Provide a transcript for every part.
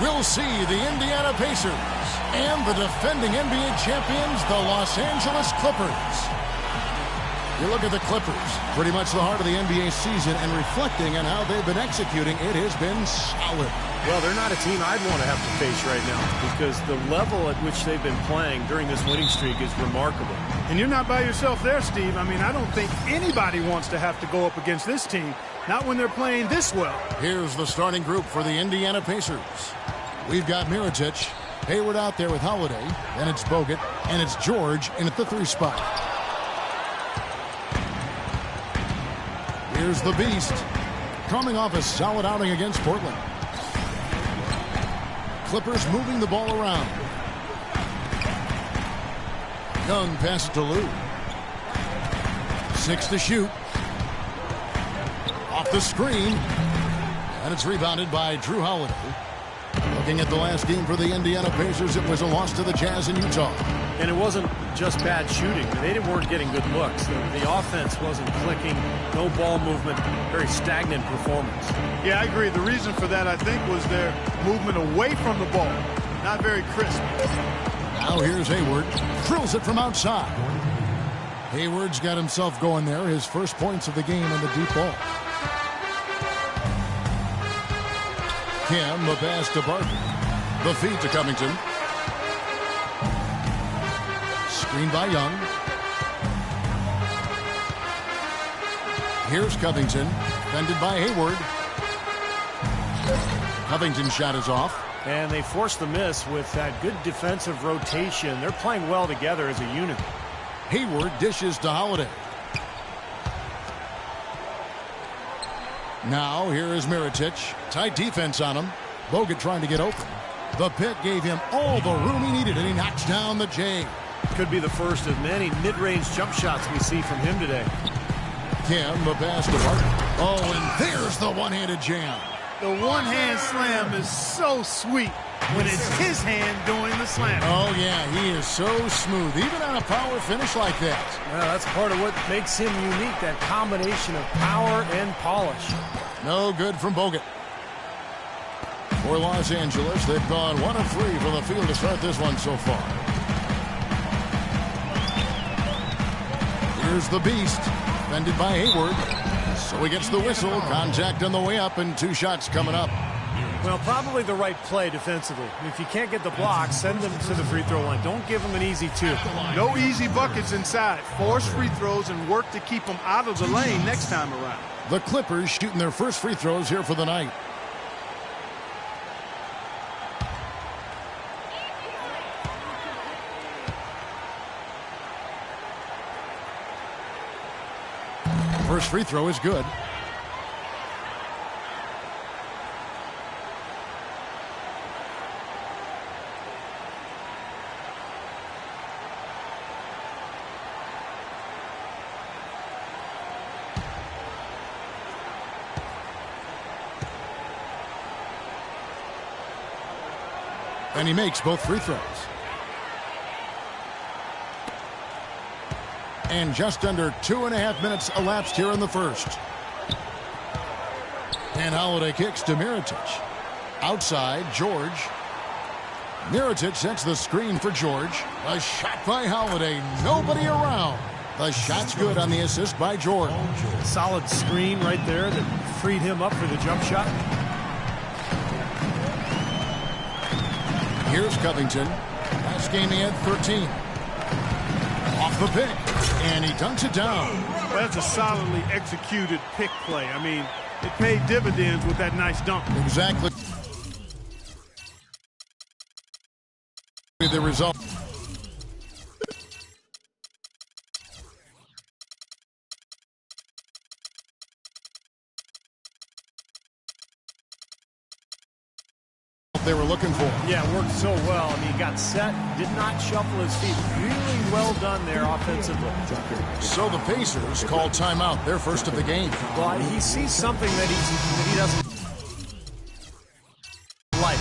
we'll see the Indiana Pacers and the defending NBA champions, the Los Angeles Clippers. You look at the Clippers, pretty much the heart of the NBA season, and reflecting on how they've been executing, it has been solid. Well, they're not a team I'd want to have to face right now because the level at which they've been playing during this winning streak is remarkable. And you're not by yourself there, Steve. I mean, I don't think anybody wants to have to go up against this team, not when they're playing this well. Here's the starting group for the Indiana Pacers. We've got Mirotic, Hayward out there with Holiday, then it's Bogut, and it's George in at the 3 spot. Here's the Beast, coming off a solid outing against Portland. Clippers moving the ball around. Young passes to Lou. 6 to shoot. Off the screen. And it's rebounded by Drew Holiday. Looking at the last game for the Indiana Pacers, it was a loss to the Jazz in Utah. And it wasn't just bad shooting. They weren't getting good looks. The offense wasn't clicking. No ball movement. Very stagnant performance. Yeah, I agree. The reason for that, I think, was their movement away from the ball. Not very crisp. Now here's Hayward. Drills it from outside. Hayward's got himself going there. His first points of the game in the deep ball. Kim, the pass to Barton. The feed to Covington. Screen by Young. Here's Covington. Defended by Hayward. Covington's shot is off. And they forced the miss with that good defensive rotation. They're playing well together as a unit. Hayward dishes to Holiday. Now here is Mirotic. Tight defense on him. Bogut trying to get open. The pick gave him all the room he needed, and he knocks down the J. Could be the first of many mid-range jump shots we see from him today. Kim, the pass to Barton. Oh, and there's the one-handed jam. The one-hand slam is so sweet when it's his hand doing the slam. Oh, yeah, he is so smooth, even on a power finish like that. Well, that's part of what makes him unique, that combination of power and polish. No good from Bogut. For Los Angeles, they've gone 1 of 3 from the field to start this one so far. Here's the Beast, defended by Hayward. So he gets the whistle, contact on the way up, and 2 shots coming up. Well, probably the right play defensively. If you can't get the block, send them to the free throw line. Don't give them an easy 2. No easy buckets inside. Force free throws and work to keep them out of the lane next time around. The Clippers shooting their first free throws here for the night. First free throw is good. And he makes both free throws. And just under 2.5 minutes elapsed here in the first. And Holiday kicks to Mirotic. Outside, George. Mirotic sets the screen for George. A shot by Holiday. Nobody around. The shot's good on the assist by George. Solid screen right there that freed him up for the jump shot. Here's Covington. Last game he had 13. Off the pick. And he dunks it down. That's a solidly executed pick play. I mean, it paid dividends with that nice dunk. Exactly. The result. They were looking for. Yeah, it worked so well. I mean, he got set, did not shuffle his feet. Really well done there offensively. So the Pacers call timeout, their first of the game. Well, he sees something that he doesn't like.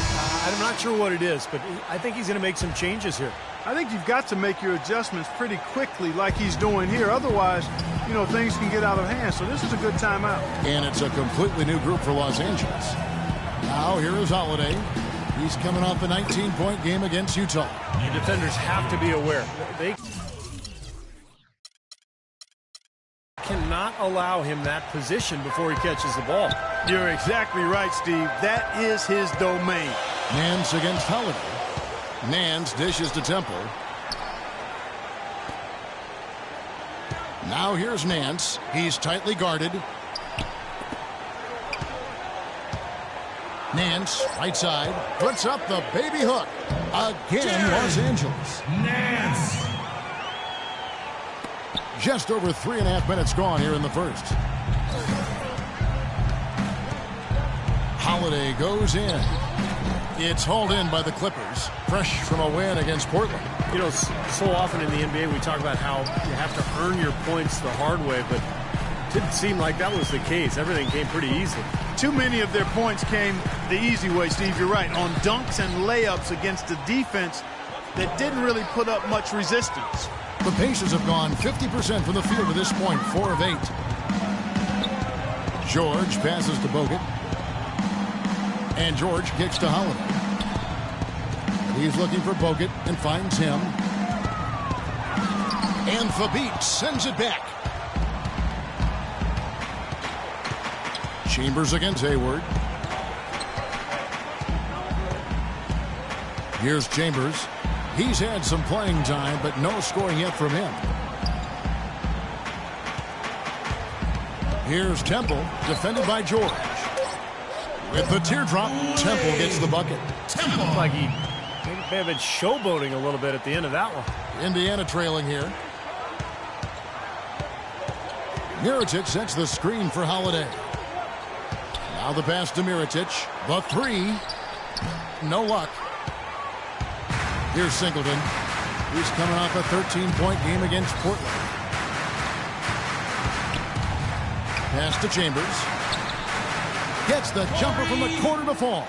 I'm not sure what it is, but I think he's going to make some changes here. I think you've got to make your adjustments pretty quickly like he's doing here. Otherwise, you know, things can get out of hand. So this is a good timeout. And it's a completely new group for Los Angeles. Now here is Holiday. He's coming off a 19-point game against Utah. The defenders have to be aware. They cannot allow him that position before he catches the ball. You're exactly right, Steve. That is his domain. Nance against Holiday. Nance dishes to Temple. Now here's Nance. He's tightly guarded. Nance, right side, puts up the baby hook. Again, Los Angeles. Nance. Just over 3.5 minutes gone here in the first. Holiday goes in. It's hauled in by the Clippers. Fresh from a win against Portland. You know, so often in the NBA we talk about how you have to earn your points the hard way, but it didn't seem like that was the case. Everything came pretty easily. Too many of their points came the easy way, Steve. You're right. On dunks and layups against a defense that didn't really put up much resistance. The Pacers have gone 50% from the field to this point, 4 of 8. George passes to Bogut. And George kicks to Holiday. He's looking for Bogut and finds him. And Thabeet sends it back. Chambers against Hayward. Here's Chambers. He's had some playing time, but no scoring yet from him. Here's Temple, defended by George. With the teardrop, Temple gets the bucket. Temple. Like he may have been showboating a little bit at the end of that one. Indiana trailing here. Mirotic sets the screen for Holiday. Now the pass to Mirotic. The three. No luck. Here's Singleton. He's coming off a 13-point game against Portland. Pass to Chambers. Gets the jumper from the corner to fall.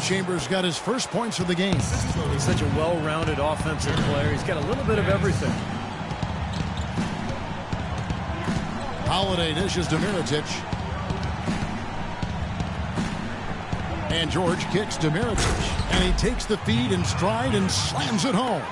Chambers got his first points of the game. He's such a well-rounded offensive player. He's got a little bit of everything. Holiday dishes to Mirotic. And George kicks to Mirotic. And he takes the feed in stride and slams it home.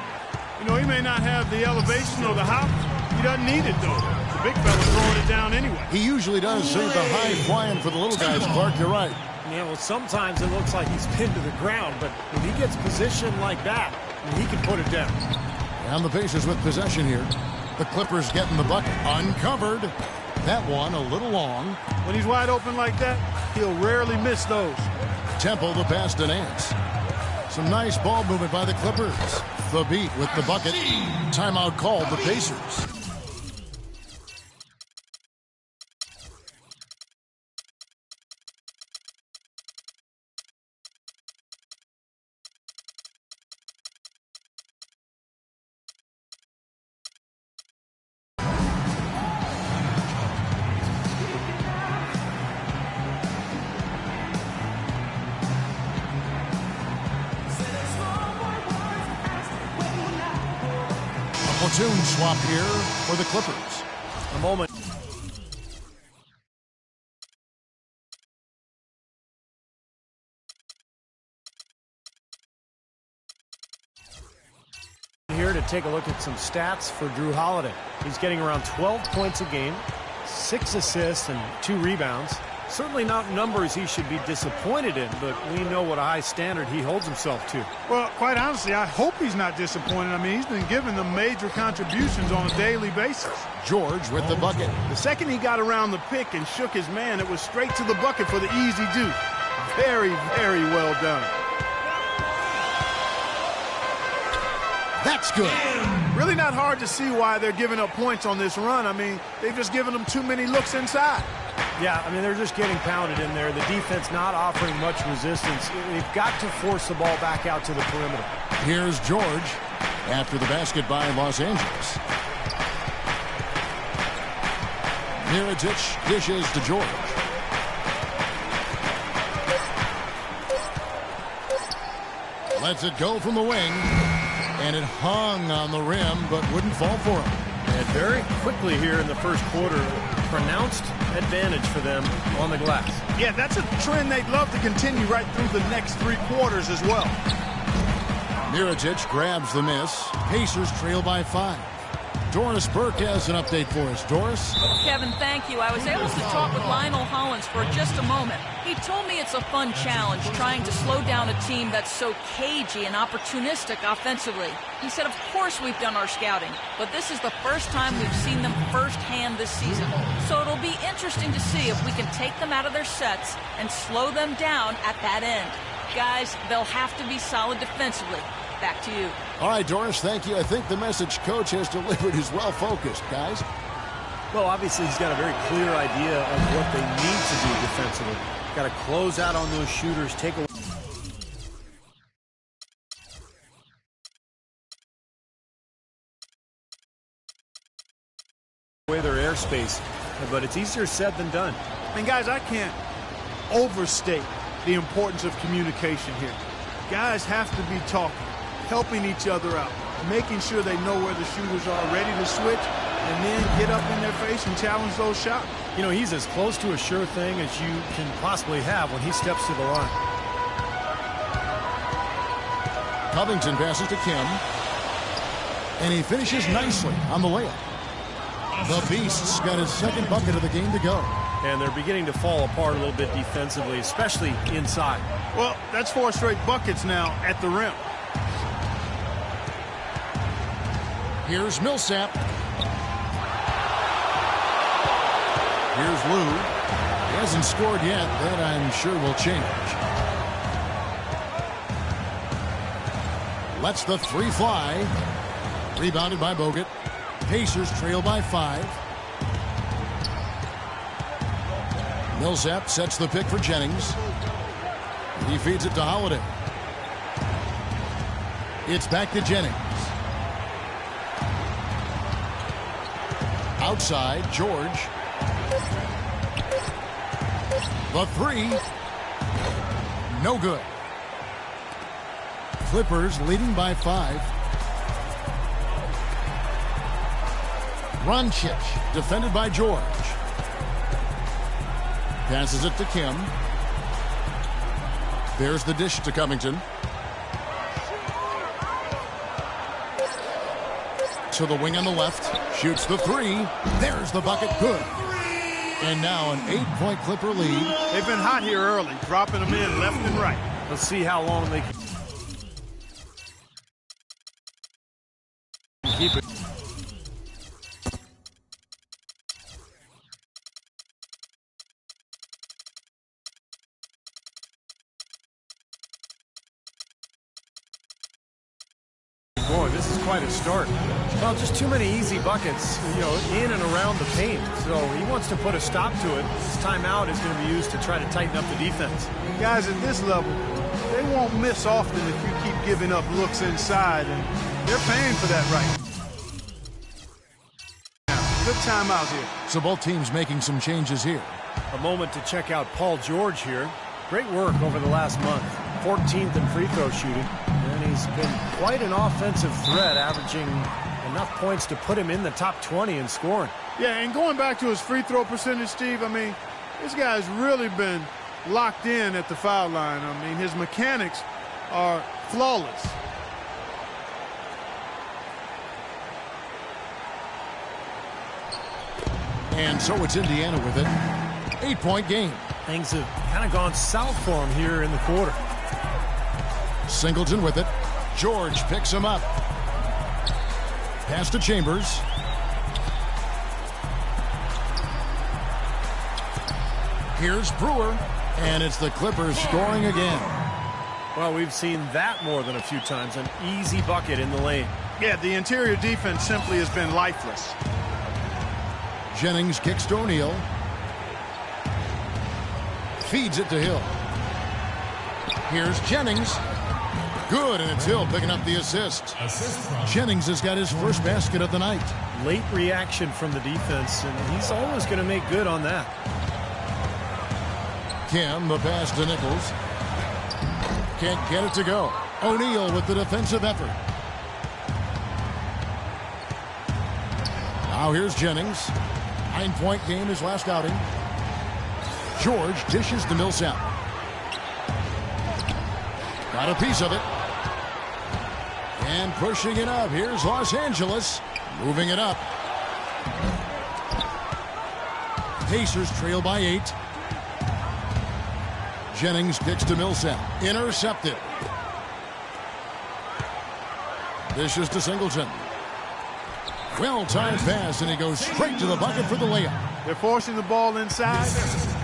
You know, he may not have the elevation or the hop. He doesn't need it, though. The big fella throwing it down anyway. He usually does save the high flying for the little guys, Clark. You're right. Yeah, well, sometimes it looks like he's pinned to the ground, but when he gets positioned like that, he can put it down. And the Pacers with possession here. The Clippers getting the bucket. Uncovered. That one a little long. When he's wide open like that, he'll rarely miss those. Temple the pass to Nance. Some nice ball movement by the Clippers. Thabeet with the bucket. Timeout called the Pacers. Platoon swap here for the Clippers. A moment. Here to take a look at some stats for Jrue Holiday. He's getting around 12 points a game, 6 assists and 2 rebounds. Certainly not numbers he should be disappointed in, but we know what a high standard he holds himself to. Well, quite honestly, I hope he's not disappointed. I mean, he's been giving them major contributions on a daily basis. George with the bucket. The second he got around the pick and shook his man, it was straight to the bucket for the easy deuce. Very, very well done. That's good. Really not hard to see why they're giving up points on this run. I mean, they've just given them too many looks inside. Yeah, I mean, they're just getting pounded in there. The defense not offering much resistance. They've got to force the ball back out to the perimeter. Here's George after the basket by Los Angeles. Mirotic dishes to George. Lets it go from the wing. And it hung on the rim, but wouldn't fall for him. Yeah, very quickly here in the first quarter. Pronounced advantage for them on the glass. Yeah, that's a trend they'd love to continue right through the next 3 quarters as well. Mirotic grabs the miss. Pacers trail by 5. Doris Burke has an update for us. Doris? Kevin, thank you. I was able to talk with Lionel Hollins for just a moment. He told me it's a fun challenge trying to slow down a team that's so cagey and opportunistic offensively. He said, of course we've done our scouting, but this is the first time we've seen them firsthand this season. So it'll be interesting to see if we can take them out of their sets and slow them down at that end. Guys, they'll have to be solid defensively. Back to you. All right, Doris, thank you. I think the message coach has delivered is well-focused, guys. Well, obviously, he's got a very clear idea of what they need to do defensively. Got to close out on those shooters, take away their airspace. But it's easier said than done. And, guys, I can't overstate the importance of communication here. Guys have to be talking, helping each other out, making sure they know where the shooters are, ready to switch, and then get up in their face and challenge those shots. You know, he's as close to a sure thing as you can possibly have when he steps to the line. Covington passes to Kim. And he finishes nicely on the layup. The Beast's got his second bucket of the game to go. And they're beginning to fall apart a little bit defensively, especially inside. Well, that's 4 straight buckets now at the rim. Here's Millsap. Here's Lou. He hasn't scored yet. That, I'm sure, will change. Lets the 3 fly. Rebounded by Bogut. Pacers trail by 5. Millsap sets the pick for Jennings. He feeds it to Holiday. It's back to Jennings. Outside, George. The 3. No good. Clippers leading by 5. Roncic defended by George. Passes it to Kim. There's the dish to Covington. To the wing on the left. Shoots the 3. There's the bucket. Good. And now an 8-point Clipper lead. They've been hot here early, dropping them in left and right. Let's see how long they can keep it. Boy, this is quite a start. Well, just too many easy buckets, you know, in and around the paint. So he wants to put a stop to it. This timeout is going to be used to try to tighten up the defense. Guys, at this level, they won't miss often if you keep giving up looks inside, and they're paying for that right now. Good timeout here. So both teams making some changes here. A moment to check out Paul George here. Great work over the last month. 14th in free throw shooting. And he's been quite an offensive threat, averaging enough points to put him in the top 20 in scoring. Yeah, and going back to his free throw percentage, Steve, I mean, this guy's really been locked in at the foul line. I mean, his mechanics are flawless. And so it's Indiana with it. 8-point game. Things have kind of gone south for him here in the quarter. Singleton with it. George picks him up. Pass to Chambers. Here's Brewer. And it's the Clippers scoring again. Well, we've seen that more than a few times. An easy bucket in the lane. Yeah, the interior defense simply has been lifeless. Jennings kicks to O'Neal. Feeds it to Hill. Here's Jennings. Good, and it's Hill picking up the assist. Jennings has got his first basket of the night. Late reaction from the defense, and he's always going to make good on that. Kim, the pass to Nichols. Can't get it to go. O'Neal with the defensive effort. Now here's Jennings. 9-point game his last outing. George dishes to Millsap. Got a piece of it. And pushing it up. Here's Los Angeles. Moving it up. Pacers trail by 8. Jennings kicks to Millsap. Intercepted. Dishes to Singleton. Well-timed pass, and he goes straight to the bucket for the layup. They're forcing the ball inside,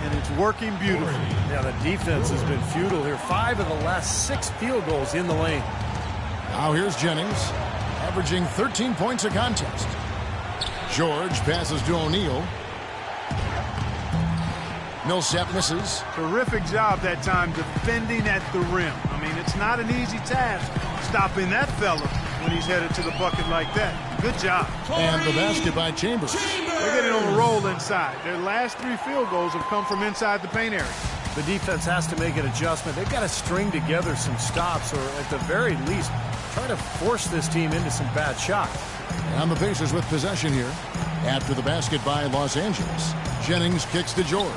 and it's working beautifully. Yeah, the defense has been futile here. 5 of the last 6 field goals in the lane. Now here's Jennings, averaging 13 points a contest. George passes to O'Neal. Millsap misses. Terrific job that time defending at the rim. I mean, it's not an easy task stopping that fella when he's headed to the bucket like that. Good job. And the basket by Chambers. They're getting on a roll inside. Their last 3 field goals have come from inside the paint area. The defense has to make an adjustment. They've got to string together some stops, or at the very least, try to force this team into some bad shots. And the Pacers with possession here. After the basket by Los Angeles, Jennings kicks to George.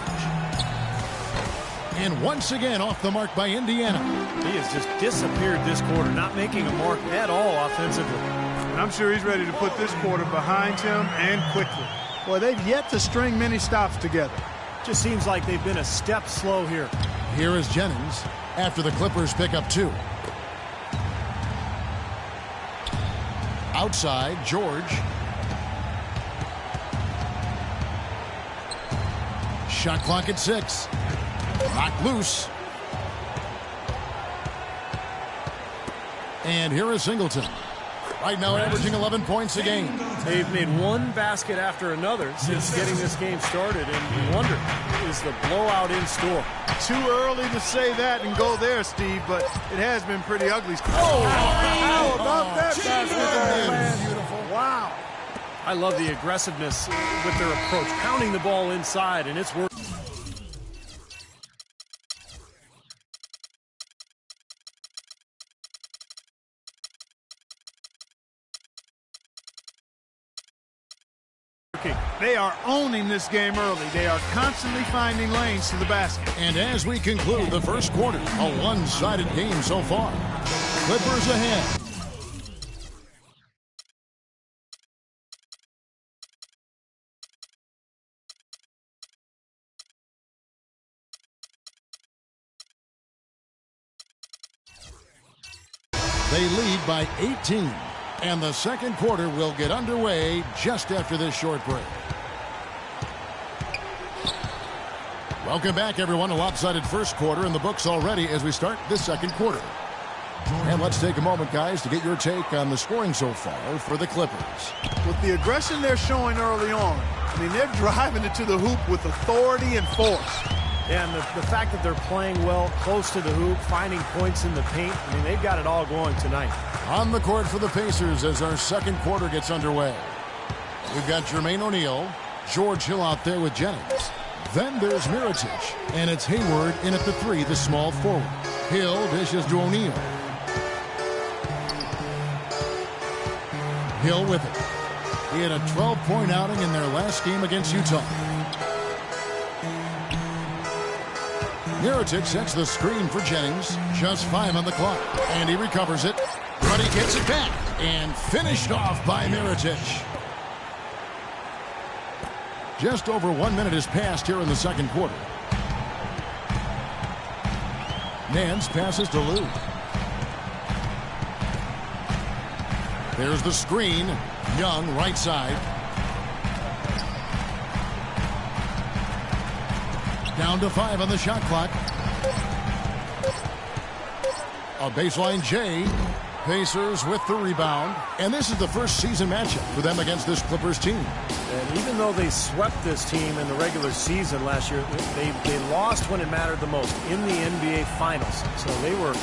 And once again off the mark by Indiana. He has just disappeared this quarter, not making a mark at all offensively. And I'm sure he's ready to put this quarter behind him and quickly. Boy, they've yet to string many stops together. Just seems like they've been a step slow here. Here is Jennings after the Clippers pick up 2. Outside, George. Shot clock at 6. Knocked loose. And here is Singleton. Right now averaging 11 points a game. They've made one basket after another since getting this game started, and you wonder, is the blowout in store? Too early to say that and go there, Steve, but it has been pretty ugly. How about that basketball, man? Beautiful. Wow. I love the aggressiveness with their approach, pounding the ball inside, and it's working. They are owning this game early. They are constantly finding lanes to the basket. And as we conclude the first quarter, a one-sided game so far. Clippers ahead. They lead by 18. And the second quarter will get underway just after this short break. Welcome back, everyone. A lopsided first quarter in the books already as we start this second quarter. And let's take a moment, guys, to get your take on the scoring so far for the Clippers. With the aggression they're showing early on, I mean, they're driving it to the hoop with authority and force. And the fact that they're playing well, close to the hoop, finding points in the paint, I mean, they've got it all going tonight. On the court for the Pacers as our second quarter gets underway. We've got Jermaine O'Neal, George Hill out there with Jennings. Then there's Mirotic, and it's Hayward in at the 3, the small forward. Hill dishes to O'Neal. Hill with it. He had a 12-point outing in their last game against Utah. Mirotic sets the screen for Jennings. Just 5 on the clock. And he recovers it. But he gets it back. And finished off by Mirotic. Just over 1 minute has passed here in the second quarter. Nance passes to Lou. There's the screen. Young, right side. Down to 5 on the shot clock. A baseline J. Pacers with the rebound. And this is the first season matchup for them against this Clippers team. And even though they swept this team in the regular season last year, they lost when it mattered the most, in the NBA Finals. So they were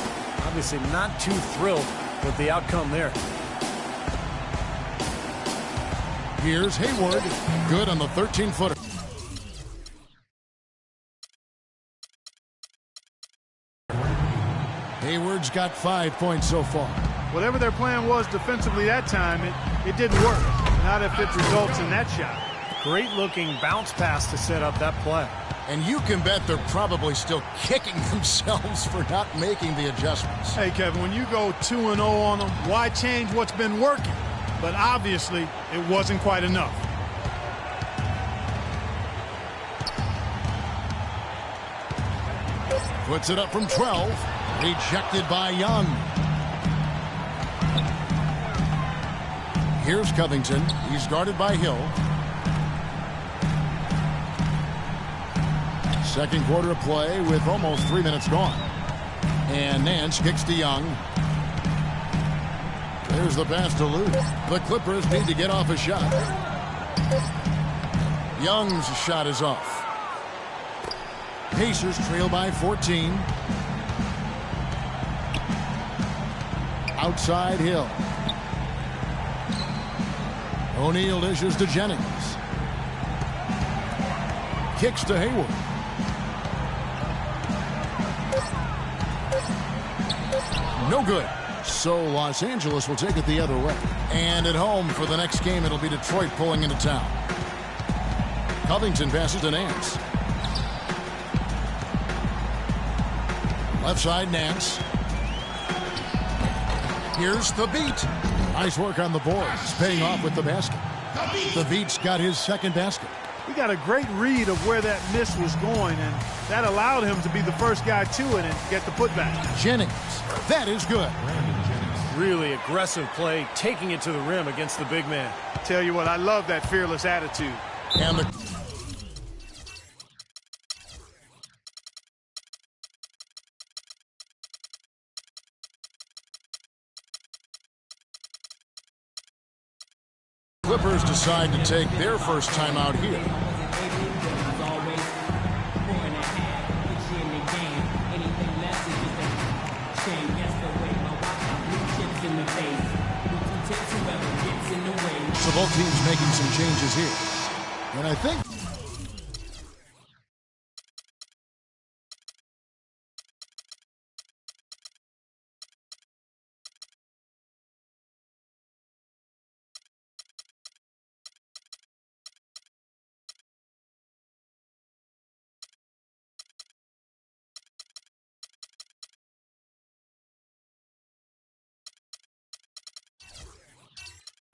obviously not too thrilled with the outcome there. Here's Hayward. Good on the 13-footer. Hayward's got 5 points so far. Whatever their plan was defensively that time, it didn't work. Not if it results in that shot. Great looking bounce pass to set up that play. And you can bet they're probably still kicking themselves for not making the adjustments. Hey, Kevin, when you go 2-0 on them, why change what's been working? But obviously, it wasn't quite enough. Puts it up from 12. Rejected by Young. Here's Covington. He's guarded by Hill. Second quarter of play with almost 3 minutes gone. And Nance kicks to Young. There's the pass to Lou. The Clippers need to get off a shot. Young's shot is off. Pacers trail by 14. Outside Hill. O'Neal dishes to Jennings. Kicks to Hayward. No good. So Los Angeles will take it the other way. And at home for the next game, it'll be Detroit pulling into town. Covington passes to Nance. Left side, Nance. Here's the beat. Nice work on the boards, paying off with the basket. The beat's got his second basket. He got a great read of where that miss was going, and that allowed him to be the first guy to it and get the putback. Jennings, that is good. Really aggressive play, taking it to the rim against the big man. Tell you what, I love that fearless attitude. And the Clippers decide to take their first time out here. So both teams making some changes here. And I think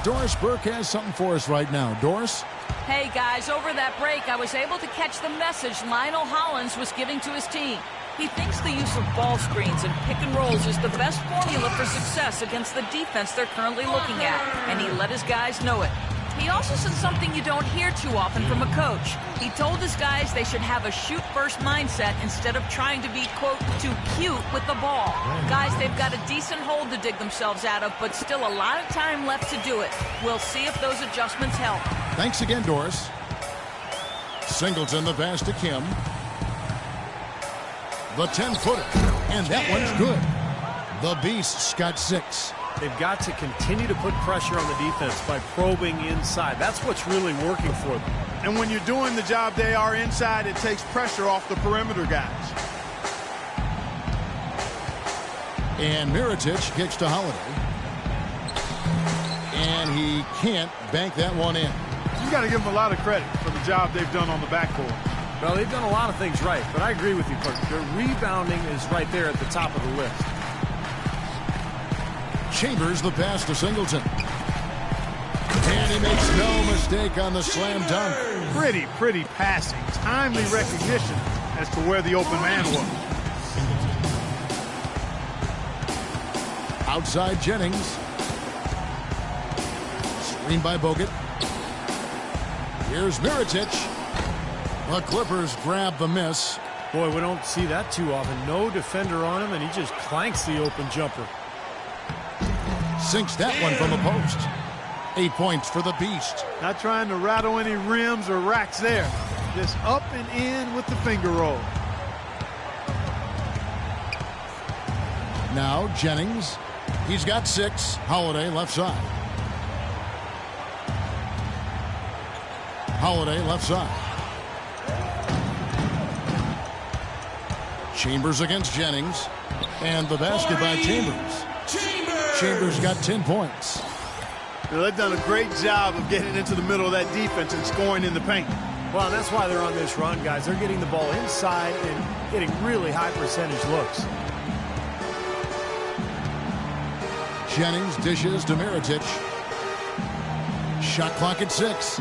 Doris Burke has something for us right now. Doris? Hey, guys, over that break, I was able to catch the message Lionel Hollins was giving to his team. He thinks the use of ball screens and pick and rolls is the best formula for success against the defense they're currently looking at, and he let his guys know it. He also said something you don't hear too often from a coach. He told his guys they should have a shoot-first mindset instead of trying to be, quote, too cute with the ball. Guys, they've got a decent hole to dig themselves out of, but still a lot of time left to do it. We'll see if those adjustments help. Thanks again, Doris. Singleton, the pass to Kim. The 10-footer, and that one's good. The Beasts got 6. They've got to continue to put pressure on the defense by probing inside. That's what's really working for them. And when you're doing the job they are inside, it takes pressure off the perimeter guys. And Mirotic kicks to Holiday. And he can't bank that one in. You got to give them a lot of credit for the job they've done on the backboard. Well, they've done a lot of things right, but I agree with you, Kirk. Their rebounding is right there at the top of the list. Chambers the pass to Singleton. And he makes no mistake on the slam dunk. Pretty passing. Timely recognition as to where the open man was. Outside Jennings. Screened by Bogut. Here's Mirotic. The Clippers grab the miss. Boy, we don't see that too often. No defender on him, and he just clanks the open jumper. Sinks that one from the post. 8 points for the Beast. Not trying to rattle any rims or racks there. Just up and in with the finger roll. Now Jennings. He's got 6. Holiday left side. Holiday left side. Chambers against Jennings. And the basket by Chambers. Chambers got 10 points. They've done a great job of getting into the middle of that defense and scoring in the paint. Well, and that's why they're on this run, guys. They're getting the ball inside and getting really high percentage looks. Jennings dishes to Mirotic. Shot clock at 6.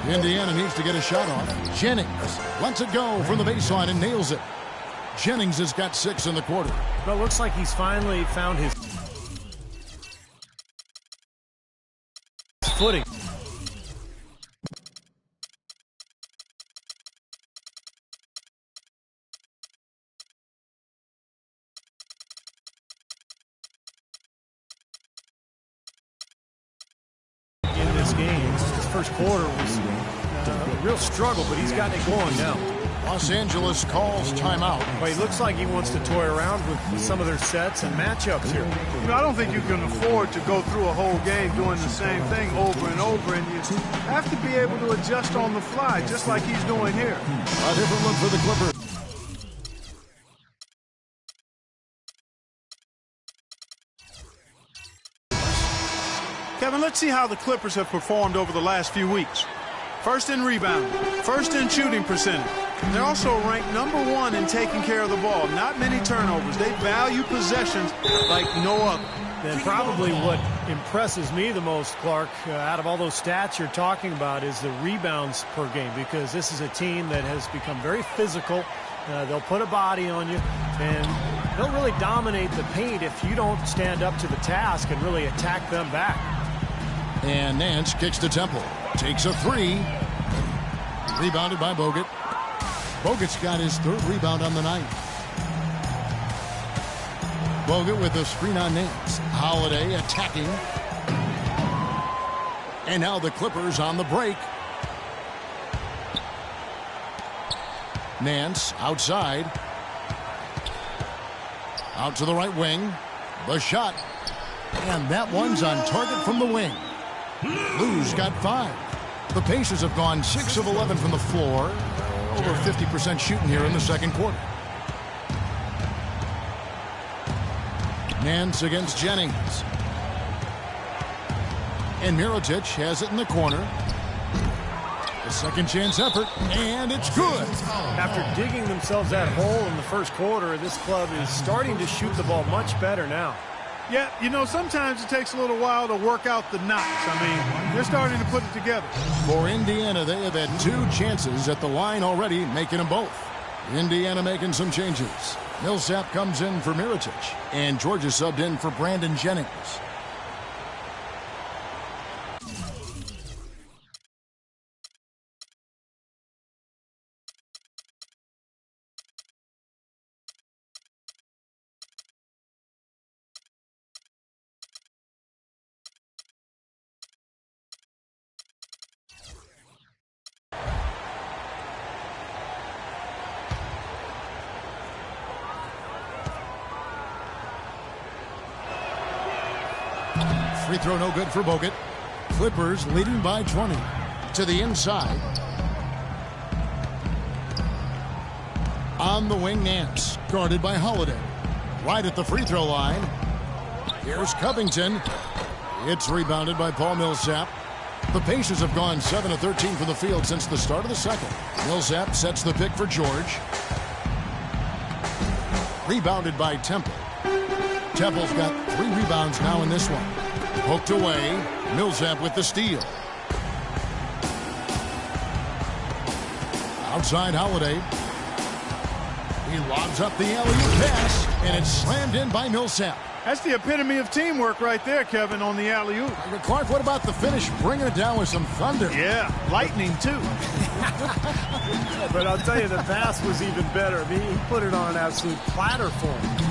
Indiana needs to get a shot off. Jennings lets it go from the baseline and nails it. Jennings has got 6 in the quarter. But it looks like he's finally found his footing. In this game, his first quarter was a real struggle, but he's gotten it going now. Los Angeles calls timeout. Well, he looks like he wants to toy around with some of their sets and matchups here. You know, I don't think you can afford to go through a whole game doing the same thing over and over, and you have to be able to adjust on the fly, just like he's doing here. A different look for the Clippers. Kevin, let's see how the Clippers have performed over the last few weeks. First in rebounding, first in shooting percentage. They're also ranked #1 in taking care of the ball. Not many turnovers. They value possessions like no other. And probably what impresses me the most, Clark, out of all those stats you're talking about is the rebounds per game, because this is a team that has become very physical. They'll put a body on you, and they'll really dominate the paint if you don't stand up to the task and really attack them back. And Nance kicks to Temple. Takes a 3. Rebounded by Bogut. Bogut's got his 3rd rebound on the night. Bogut with a screen on Nance. Holiday attacking. And now the Clippers on the break. Nance outside. Out to the right wing. The shot. And that one's on target from the wing. Lou's got 5. The Pacers have gone 6 of 11 from the floor. Over 50% shooting here in the second quarter. Nance against Jennings. And Mirotic has it in the corner. A second chance effort, and it's good. After digging themselves that hole in the first quarter, this club is starting to shoot the ball much better now. Yeah, you know, sometimes it takes a little while to work out the knots. I mean, they're starting to put it together. For Indiana, they have had 2 chances at the line already, making them both. Indiana making some changes. Millsap comes in for Mirotic, and Georgia subbed in for Brandon Jennings. Free throw no good for Bogut. Clippers leading by 20. To the inside. On the wing, Nance. Guarded by Holiday. Right at the free throw line. Here's Covington. It's rebounded by Paul Millsap. The Pacers have gone 7 of 13 from the field since the start of the second. Millsap sets the pick for George. Rebounded by Temple. Temple's got 3 rebounds now in this one. Poked away. Millsap with the steal. Outside Holiday. He lobs up the alley-oop pass, and it's slammed in by Millsap. That's the epitome of teamwork right there, Kevin, on the alley-oop. Clark, what about the finish? Bringing it down with some thunder. Yeah, lightning, too. But I'll tell you, the pass was even better. He put it on an absolute platter for him.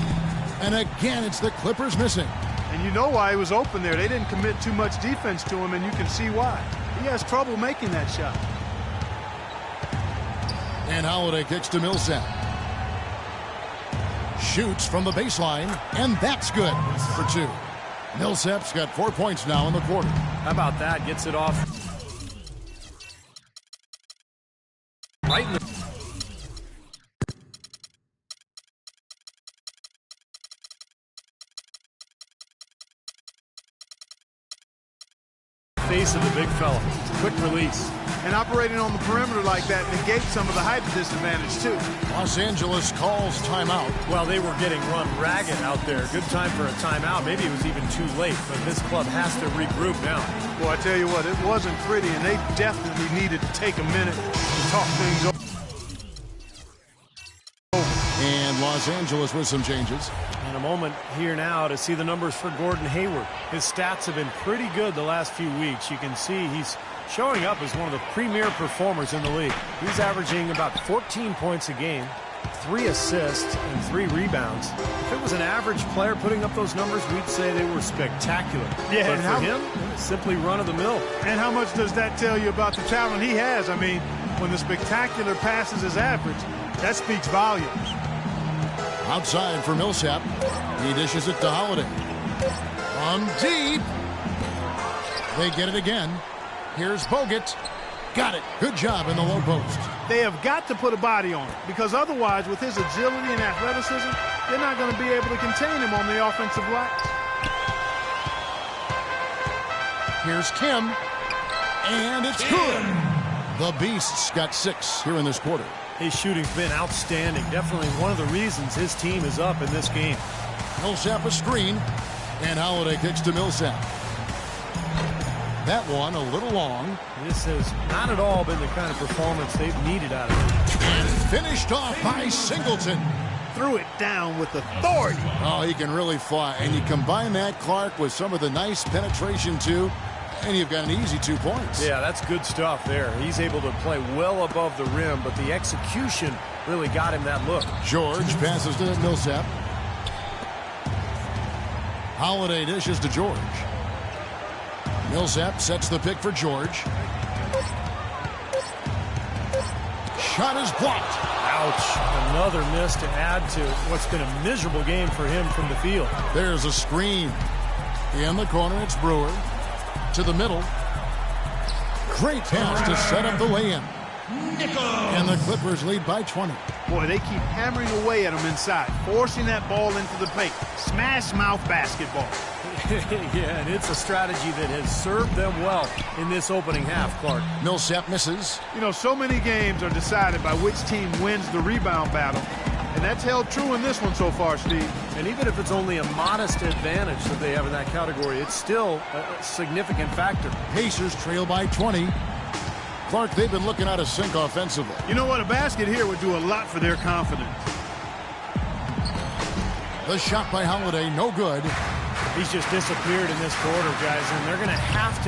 And again, it's the Clippers missing. And you know why he was open there. They didn't commit too much defense to him, and you can see why. He has trouble making that shot. And Holiday kicks to Millsap. Shoots from the baseline, and that's good for 2. Millsap's got 4 points now in the quarter. How about that? Gets it off right in the pace of the big fella. Quick release. And operating on the perimeter like that negates some of the height disadvantage, too. Los Angeles calls timeout. Well, they were getting run ragged out there. Good time for a timeout. Maybe it was even too late, but this club has to regroup now. Well, I tell you what, it wasn't pretty, and they definitely needed to take a minute to talk things over. And Los Angeles with some changes. And a moment here now to see the numbers for Gordon Hayward. His stats have been pretty good the last few weeks. You can see he's showing up as one of the premier performers in the league. He's averaging about 14 points a game, 3 assists, and 3 rebounds. If it was an average player putting up those numbers, we'd say they were spectacular. Yeah, but and for him, it's simply run-of-the-mill. And how much does that tell you about the talent he has? I mean, when the spectacular passes his average, that speaks volumes. Outside for Millsap. He dishes it to Holiday. From deep. They get it again. Here's Bogut. Got it. Good job in the low post. They have got to put a body on it, because otherwise, with his agility and athleticism, they're not going to be able to contain him on the offensive glass. Here's Kim. And it's good. The Beasts got 6 here in this quarter. His shooting's been outstanding. Definitely one of the reasons his team is up in this game. Millsap a screen. And Holiday kicks to Millsap. That one a little long. This has not at all been the kind of performance they've needed out of him. And finished off by Singleton. Threw it down with authority. Oh, he can really fly. And you combine that, Clark, with some of the nice penetration, too, and you've got an easy 2 points. Yeah, that's good stuff there. He's able to play well above the rim, but the execution really got him that look. George passes to Millsap. Holiday dishes to George. Millsap sets the pick for George. Shot is blocked. Ouch. Another miss to add to what's been a miserable game for him from the field. There's a screen. In the corner, it's Brewer. To the middle. Great pass to set up the lay-in. And the Clippers lead by 20. Boy, they keep hammering away at him inside, forcing that ball into the paint. Smash mouth basketball. Yeah, and it's a strategy that has served them well in this opening half, Clark. Millsap misses. You know, so many games are decided by which team wins the rebound battle, and that's held true in this one so far, Steve. And even if it's only a modest advantage that they have in that category, it's still a significant factor. Pacers trail by 20. Clark, they've been looking out of sync offensively. You know what? A basket here would do a lot for their confidence. The shot by Holiday, no good. He's just disappeared in this quarter, guys, and they're going to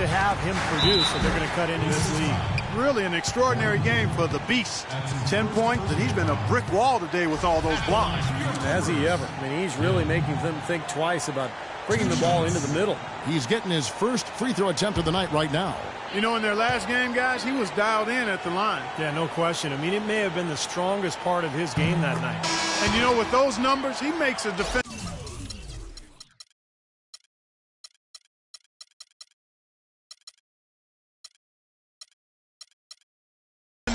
have him produce if they're going to cut into this lead. Really an extraordinary game for the Beast. 10 points, and he's been a brick wall today with all those blocks. Has he ever? I mean, he's really making them think twice about bringing the ball into the middle. He's getting his first free throw attempt of the night right now. You know, in their last game, guys, he was dialed in at the line. Yeah, no question. I mean, it may have been the strongest part of his game that night. And, you know, with those numbers, he makes a defense.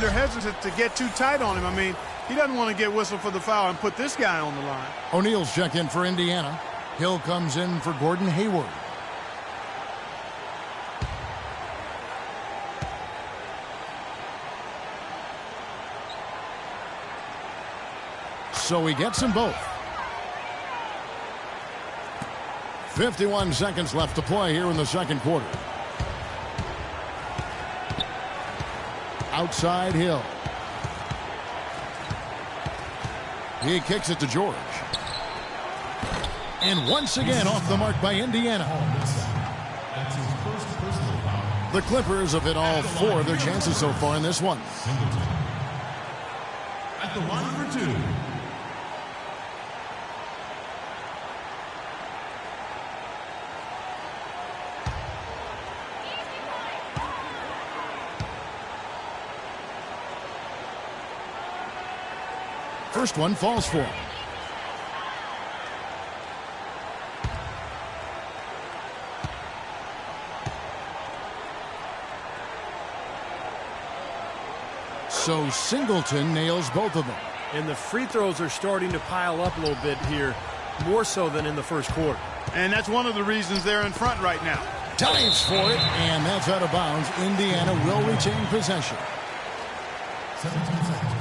They're hesitant to get too tight on him. I mean, he doesn't want to get whistled for the foul and put this guy on the line. O'Neal's check in for Indiana. Hill comes in for Gordon Hayward. So he gets them both. 51 seconds left to play here in the second quarter. Outside Hill. He kicks it to George. And once again off the mark by Indiana. The Clippers have hit all 4 of their chances so far in this one. At the line for 2. First one falls for him. So Singleton nails both of them. And the free throws are starting to pile up a little bit here, more so than in the first quarter. And that's one of the reasons they're in front right now. Dives for it, and that's out of bounds. Indiana will retain possession. 17 seconds.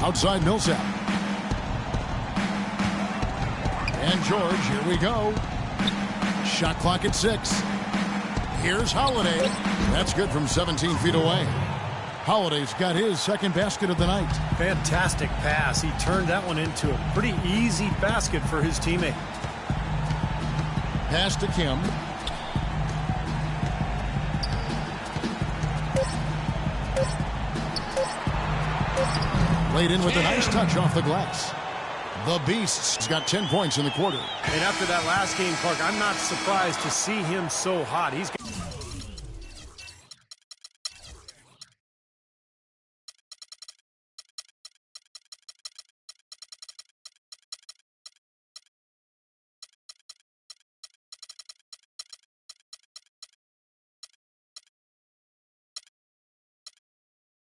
Outside Millsap. And George, here we go. Shot clock at 6. Here's Holiday. That's good from 17 feet away. Holiday's got his second basket of the night. Fantastic pass. He turned that one into a pretty easy basket for his teammate. Pass to Kim. Laid in with a nice touch off the glass. The Beast's got 10 points in the quarter. And after that last game, Clark, I'm not surprised to see him so hot. He's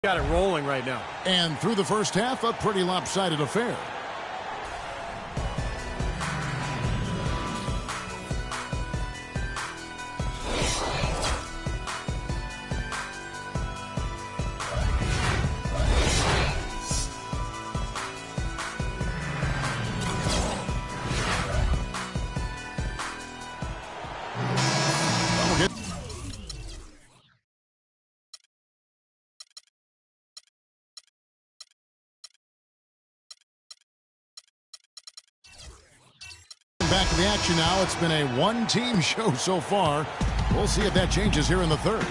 got it rolling right now. And through the first half, a pretty lopsided affair. Back to the action now. It's been a one-team show so far. We'll see if that changes here in the third.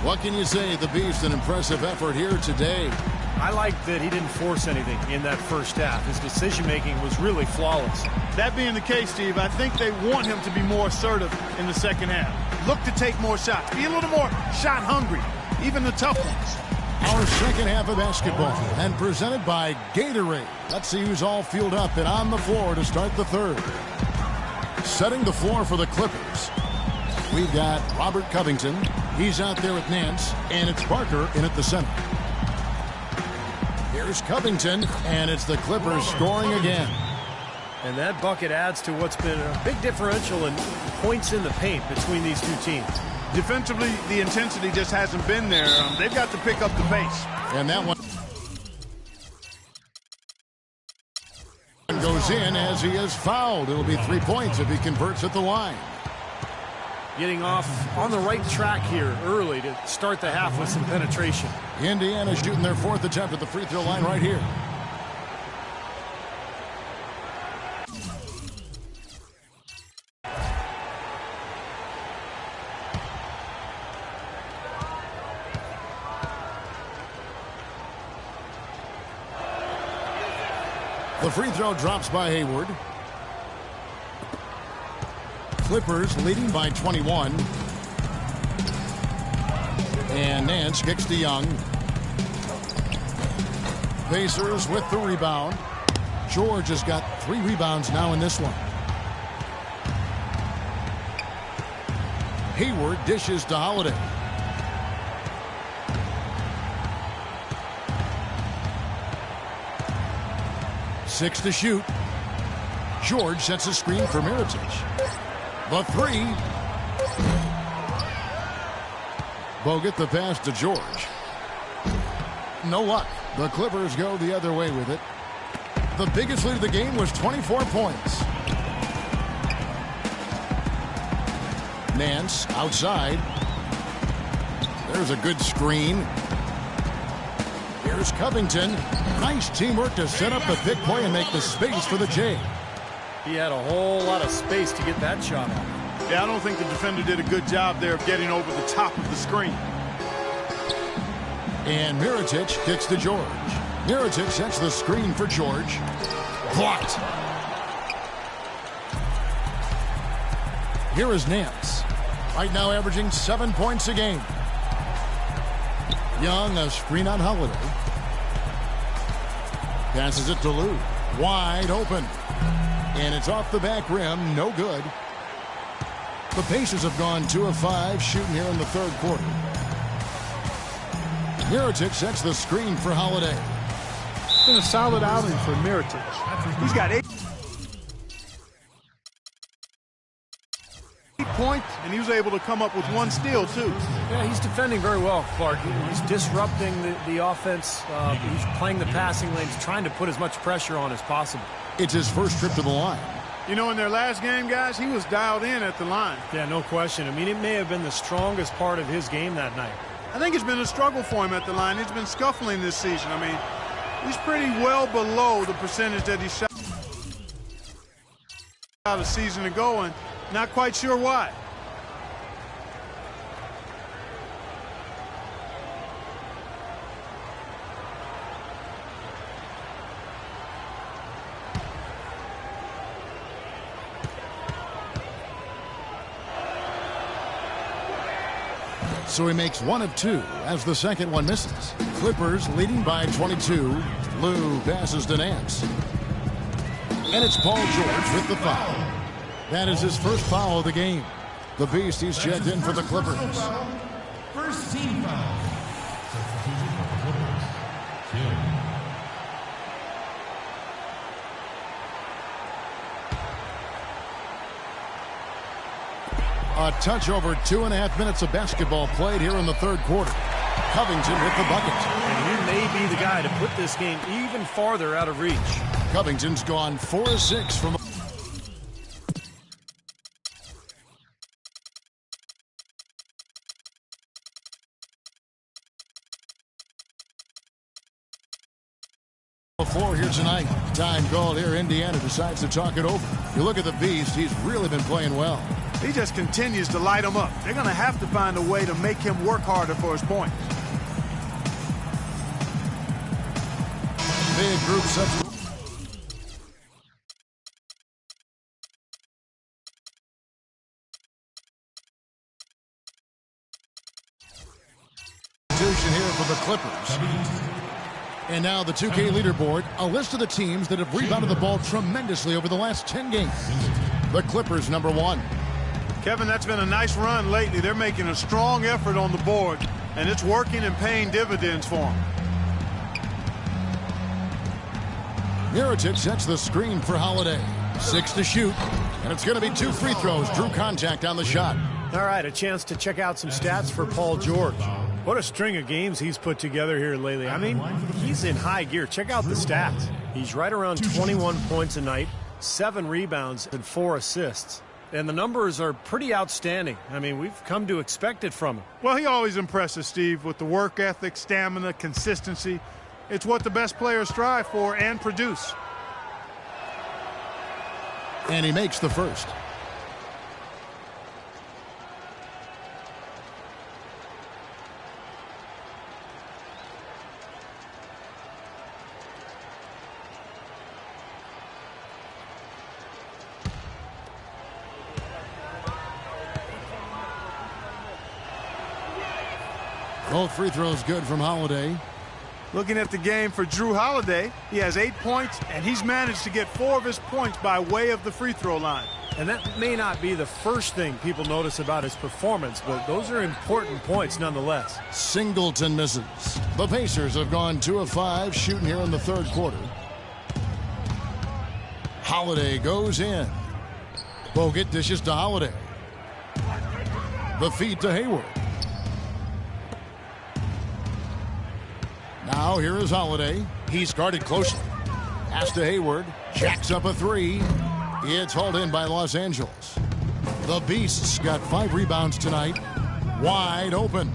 What can you say? The Beast, an impressive effort here today. I like that he didn't force anything in that first half. His decision-making was really flawless. That being the case, Steve, I think they want him to be more assertive in the second half. Look to take more shots. Be a little more shot hungry, even the tough ones. Our second half of basketball, and presented by Gatorade. Let's see who's all fueled up and on the floor to start the third. Setting the floor for the Clippers, we've got Robert Covington. He's out there with Nance, and it's Parker in at the center. Here's Covington, and it's the Clippers scoring again. And that bucket adds to what's been a big differential in points in the paint between these two teams. Defensively, the intensity just hasn't been there. They've got to pick up the pace. And that one goes in as he is fouled. It'll be 3 points if he converts at the line. Getting off on the right track here early to start the half with some penetration. Indiana shooting their fourth attempt at the free throw line right here. The free throw drops by Hayward. Clippers leading by 21. And Nance kicks to Young. Pacers with the rebound. George has got 3 rebounds now in this one. Hayward dishes to Holiday. Six to shoot. George sets a screen for Mirotic. The 3. Bogut the pass to George. No luck. The Clippers go the other way with it. The biggest lead of the game was 24 points. Nance outside. There's a good screen. Here's Covington. Nice teamwork to set up the pick play and make the space for the J. He had a whole lot of space to get that shot off. Yeah, I don't think the defender did a good job there of getting over the top of the screen. And Mirotic kicks to George. Mirotic sets the screen for George. Blocked. Here is Nance. Right now averaging 7 points a game. Young, a screen on Holiday. Passes it to Lou. Wide open. And it's off the back rim. No good. The Pacers have gone 2 of 5 shooting here in the third quarter. Mirotic sets the screen for Holiday. been a solid outing for Mirotic. He's got 8 points, and he was able to come up with 1 steal, too. Yeah, he's defending very well, Clark. He's disrupting the offense. He's playing the passing lanes, trying to put as much pressure on as possible. It's his first trip to the line. You know, in their last game, guys, he was dialed in at the line. Yeah, no question. I mean, it may have been the strongest part of his game that night. I think it's been a struggle for him at the line. He's been scuffling this season. I mean, he's pretty well below the percentage that he shot a season ago, and not quite sure why. So he makes 1 of 2 as the second one misses. Clippers leading by 22. Lou passes to Nance. And it's Paul George with the foul. That is his first foul of the game. The Beast, he's checked in for the Clippers. First team foul. Substitution for the Clippers. Hill. A touch over 2.5 minutes of basketball played here in the third quarter. Covington with the bucket. And he may be the guy to put this game even farther out of reach. Covington's gone 4 of 6 from the floor here tonight. Time called here. Indiana decides to talk it over. You look at the Beast, he's really been playing well. He just continues to light him up. They're going to have to find a way to make him work harder for his points. Big group substitution. Here for the Clippers. And now the 2K leaderboard, a list of the teams that have rebounded the ball tremendously over the last 10 games. The Clippers, number 1. Kevin, that's been a nice run lately. They're making a strong effort on the board, and it's working and paying dividends for them. Mirotic sets the screen for Holiday. 6 to shoot, and it's going to be 2 free throws. Drew contact on the shot. All right, a chance to check out some stats for Paul George. What a string of games he's put together here lately. I mean, he's in high gear. Check out the stats. He's right around 21 points a night, 7 rebounds, and 4 assists. And the numbers are pretty outstanding. I mean, we've come to expect it from him. Well, he always impresses, Steve, with the work ethic, stamina, consistency. It's what the best players strive for and produce. And he makes the first. Both free throws good from Holiday. Looking at the game for Drew Holiday, he has 8 points, and he's managed to get 4 of his points by way of the free throw line. And that may not be the first thing people notice about his performance, but those are important points nonetheless. Singleton misses. The Pacers have gone 2 of 5 shooting here in the third quarter. Holiday goes in. Bogut dishes to Holiday. The feed to Hayward. Now here is Holiday. He's guarded closely. Pass to Hayward. Jacks up a 3. It's hauled in by Los Angeles. The Beasts got 5 rebounds tonight. Wide open.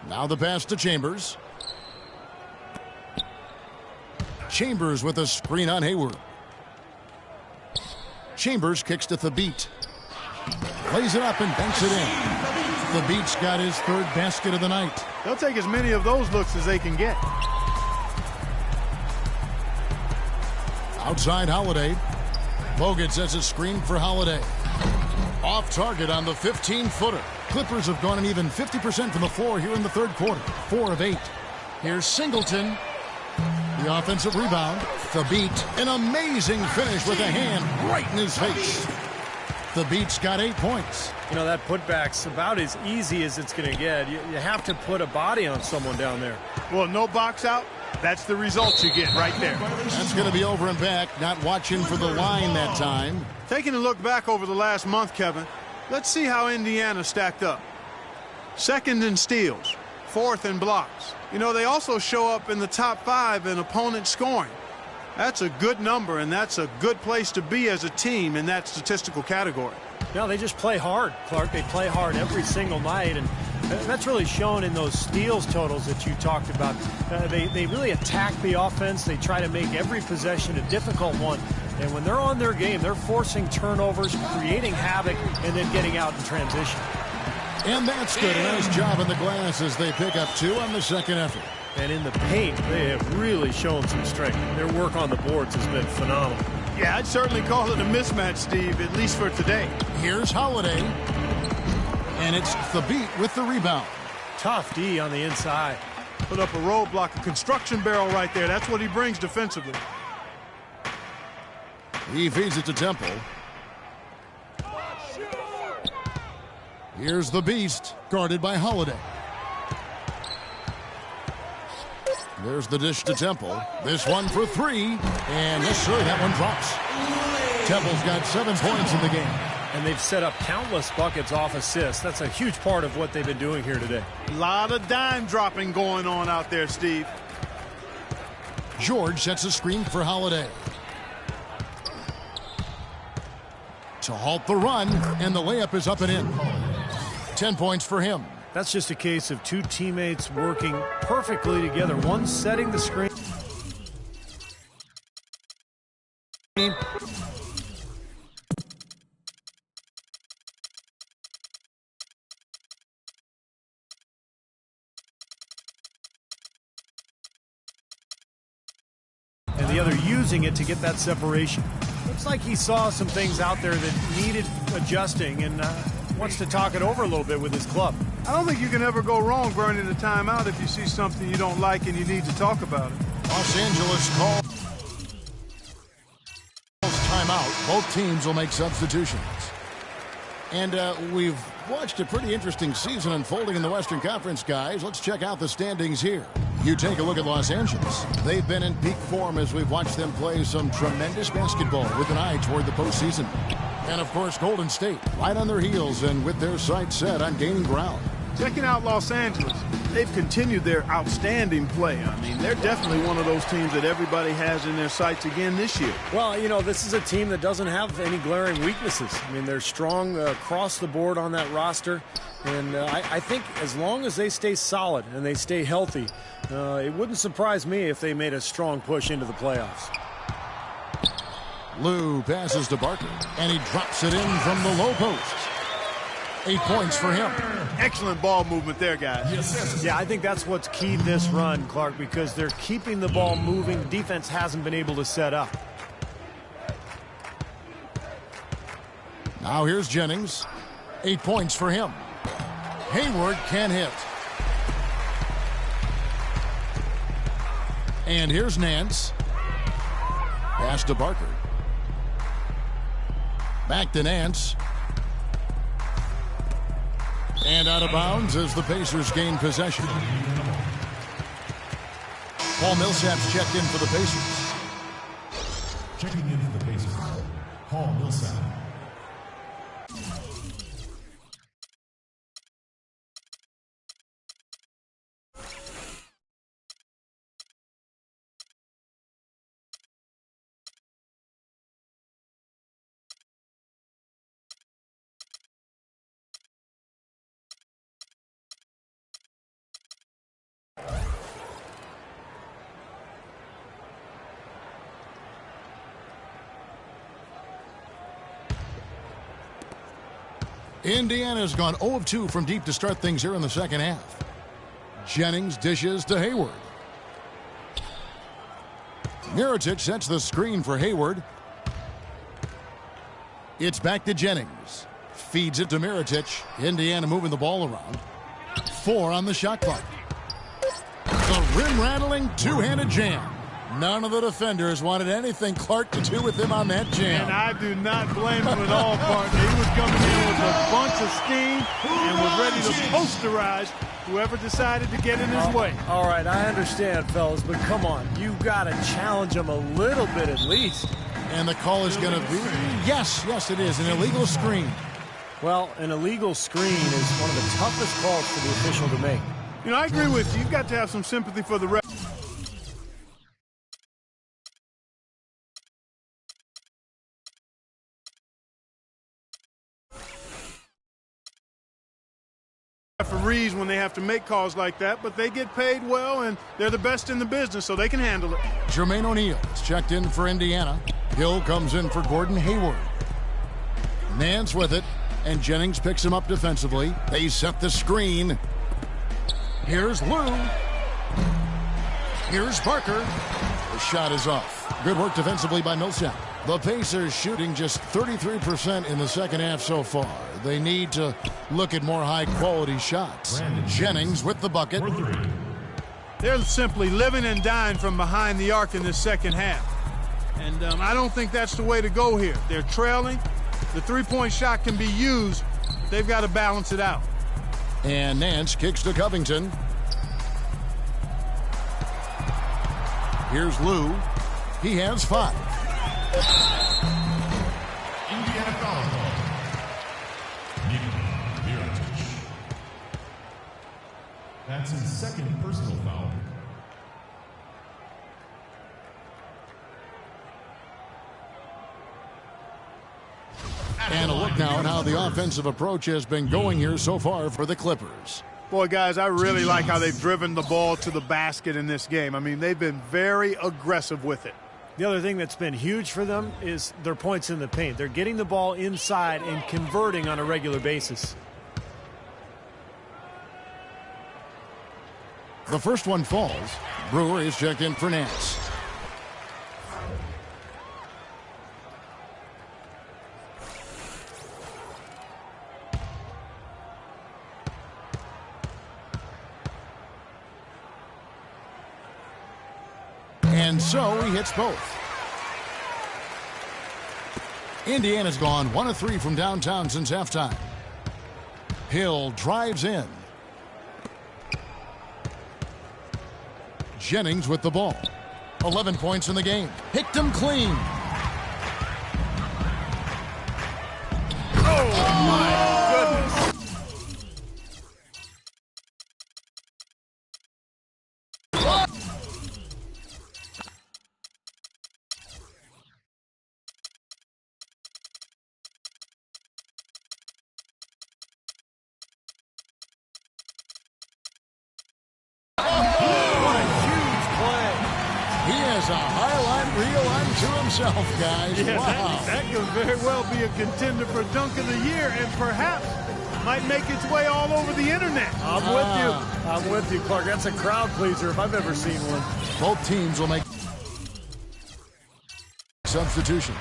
Now the pass to Chambers. Chambers with a screen on Hayward. Chambers kicks to Thabit. Plays it up and banks it in. Thabit's got his 3rd basket of the night. They'll take as many of those looks as they can get. Outside Holiday. Bogut sets a screen for Holiday. Off target on the 15-footer. Clippers have gone an even 50% from the floor here in the third quarter. 4 of 8. Here's Singleton. The offensive rebound. Thabit. An amazing finish with a hand right in his face. Thabeet's got 8 points. You know, that putback's about as easy as it's going to get. You have to put a body on someone down there. Well, no box out. That's the result you get right there. That's going to be over and back. Not watching for the line that time. Taking a look back over the last month, Kevin, let's see how Indiana stacked up. Second in steals, fourth in blocks. You know, they also show up in the top 5 in opponent scoring. That's a good number, and that's a good place to be as a team in that statistical category. No, they just play hard, Clark. They play hard every single night, and that's really shown in those steals totals that you talked about. They really attack the offense. They try to make every possession a difficult one. And when they're on their game, they're forcing turnovers, creating havoc, and then getting out in transition. And that's good. A nice job in the glass as they pick up 2 on the second effort. And in the paint, they have really shown some strength. Their work on the boards has been phenomenal. Yeah, I'd certainly call it a mismatch, Steve, at least for today. Here's Holiday. And it's Thabeet with the rebound. Tough D on the inside. Put up a roadblock, a construction barrel right there. That's what he brings defensively. He feeds it to Temple. Here's the Beast, guarded by Holiday. There's the dish to Temple. This one for 3. And yes, sir, that one drops. Temple's got 7 points in the game. And they've set up countless buckets off assists. That's a huge part of what they've been doing here today. A lot of dime dropping going on out there, Steve. George sets a screen for Holiday. To halt the run, and the layup is up and in. 10 points for him. That's just a case of 2 teammates working perfectly together. One setting the screen. And the other using it to get that separation. Looks like he saw some things out there that needed adjusting and wants to talk it over a little bit with his club. I don't think you can ever go wrong burning a timeout if you see something you don't like and you need to talk about it. Los Angeles calls timeout. Both teams will make substitutions. And we've watched a pretty interesting season unfolding in the Western Conference, guys. Let's check out the standings here. You take a look at Los Angeles. They've been in peak form as we've watched them play some tremendous basketball with an eye toward the postseason. And, of course, Golden State right on their heels and with their sights set on gaining ground. Checking out Los Angeles, they've continued their outstanding play. I mean, they're definitely one of those teams that everybody has in their sights again this year. Well, you know, this is a team that doesn't have any glaring weaknesses. I mean, they're strong across the board on that roster. And I think as long as they stay solid and they stay healthy, it wouldn't surprise me if they made a strong push into the playoffs. Lou passes to Barker, and he drops it in from the low post. 8 points for him. Excellent ball movement there, guys. Yeah, I think that's what's keyed this run, Clark, because they're keeping the ball moving. Defense hasn't been able to set up. Now here's Jennings. 8 points for him. Hayward can't hit. And here's Nance. Pass to Barker. Back to Nance. And out of bounds as the Pacers gain possession. Paul Millsap's checked in for the Pacers. Checking in for the Pacers, Paul Millsap. Indiana's gone 0 of 2 from deep to start things here in the second half. Jennings dishes to Hayward. Mirotic sets the screen for Hayward. It's back to Jennings. Feeds it to Mirotic. Indiana moving the ball around. 4 on the shot clock. The rim-rattling two-handed jam. None of the defenders wanted anything Clark to do with him on that jam. And I do not blame him at all, partner. He was coming in with a bunch of steam and was ready to posterize whoever decided to get in his way. All right, I understand, fellas, but come on. You've got to challenge him a little bit at least. And the call is going to be, yes, it is, an illegal screen. Well, an illegal screen is one of the toughest calls for the official to make. You know, I agree with you. You've got to have some sympathy for the ref. Referees when they have to make calls like that, but they get paid well, and they're the best in the business, so they can handle it. Jermaine O'Neal is checked in for Indiana. Hill comes in for Gordon Hayward. Nance with it, and Jennings picks him up defensively. They set the screen. Here's Lou. Here's Parker. The shot is off. Good work defensively by Millsap. The Pacers shooting just 33% in the second half so far. They need to look at more high-quality shots. Jennings with the bucket. They're simply living and dying from behind the arc in this second half. And I don't think that's the way to go here. They're trailing. The three-point shot can be used. They've got to balance it out. And Nance kicks to Covington. Here's Lou. He has 5. Indiana foul call. Nikola Mirotic. That's his second personal foul. And a look now at how the offensive approach has been going here so far for the Clippers. Boy, guys, I really like how they've driven the ball to the basket in this game. I mean, they've been very aggressive with it. The other thing that's been huge for them is their points in the paint. They're getting the ball inside and converting on a regular basis. The first one falls. Brewer is checked in for Nance. And so he hits both. Indiana's gone 1 of 3 from downtown since halftime. Hill drives in. Jennings with the ball. 11 points in the game. Picked him clean. Oh, my goodness. A highlight reel unto himself, guys. Yeah, wow. that could very well be a contender for Dunk of the Year and perhaps might make its way all over the internet. I'm with you, Clark. That's a crowd pleaser if I've ever seen one. Both teams will make substitutions.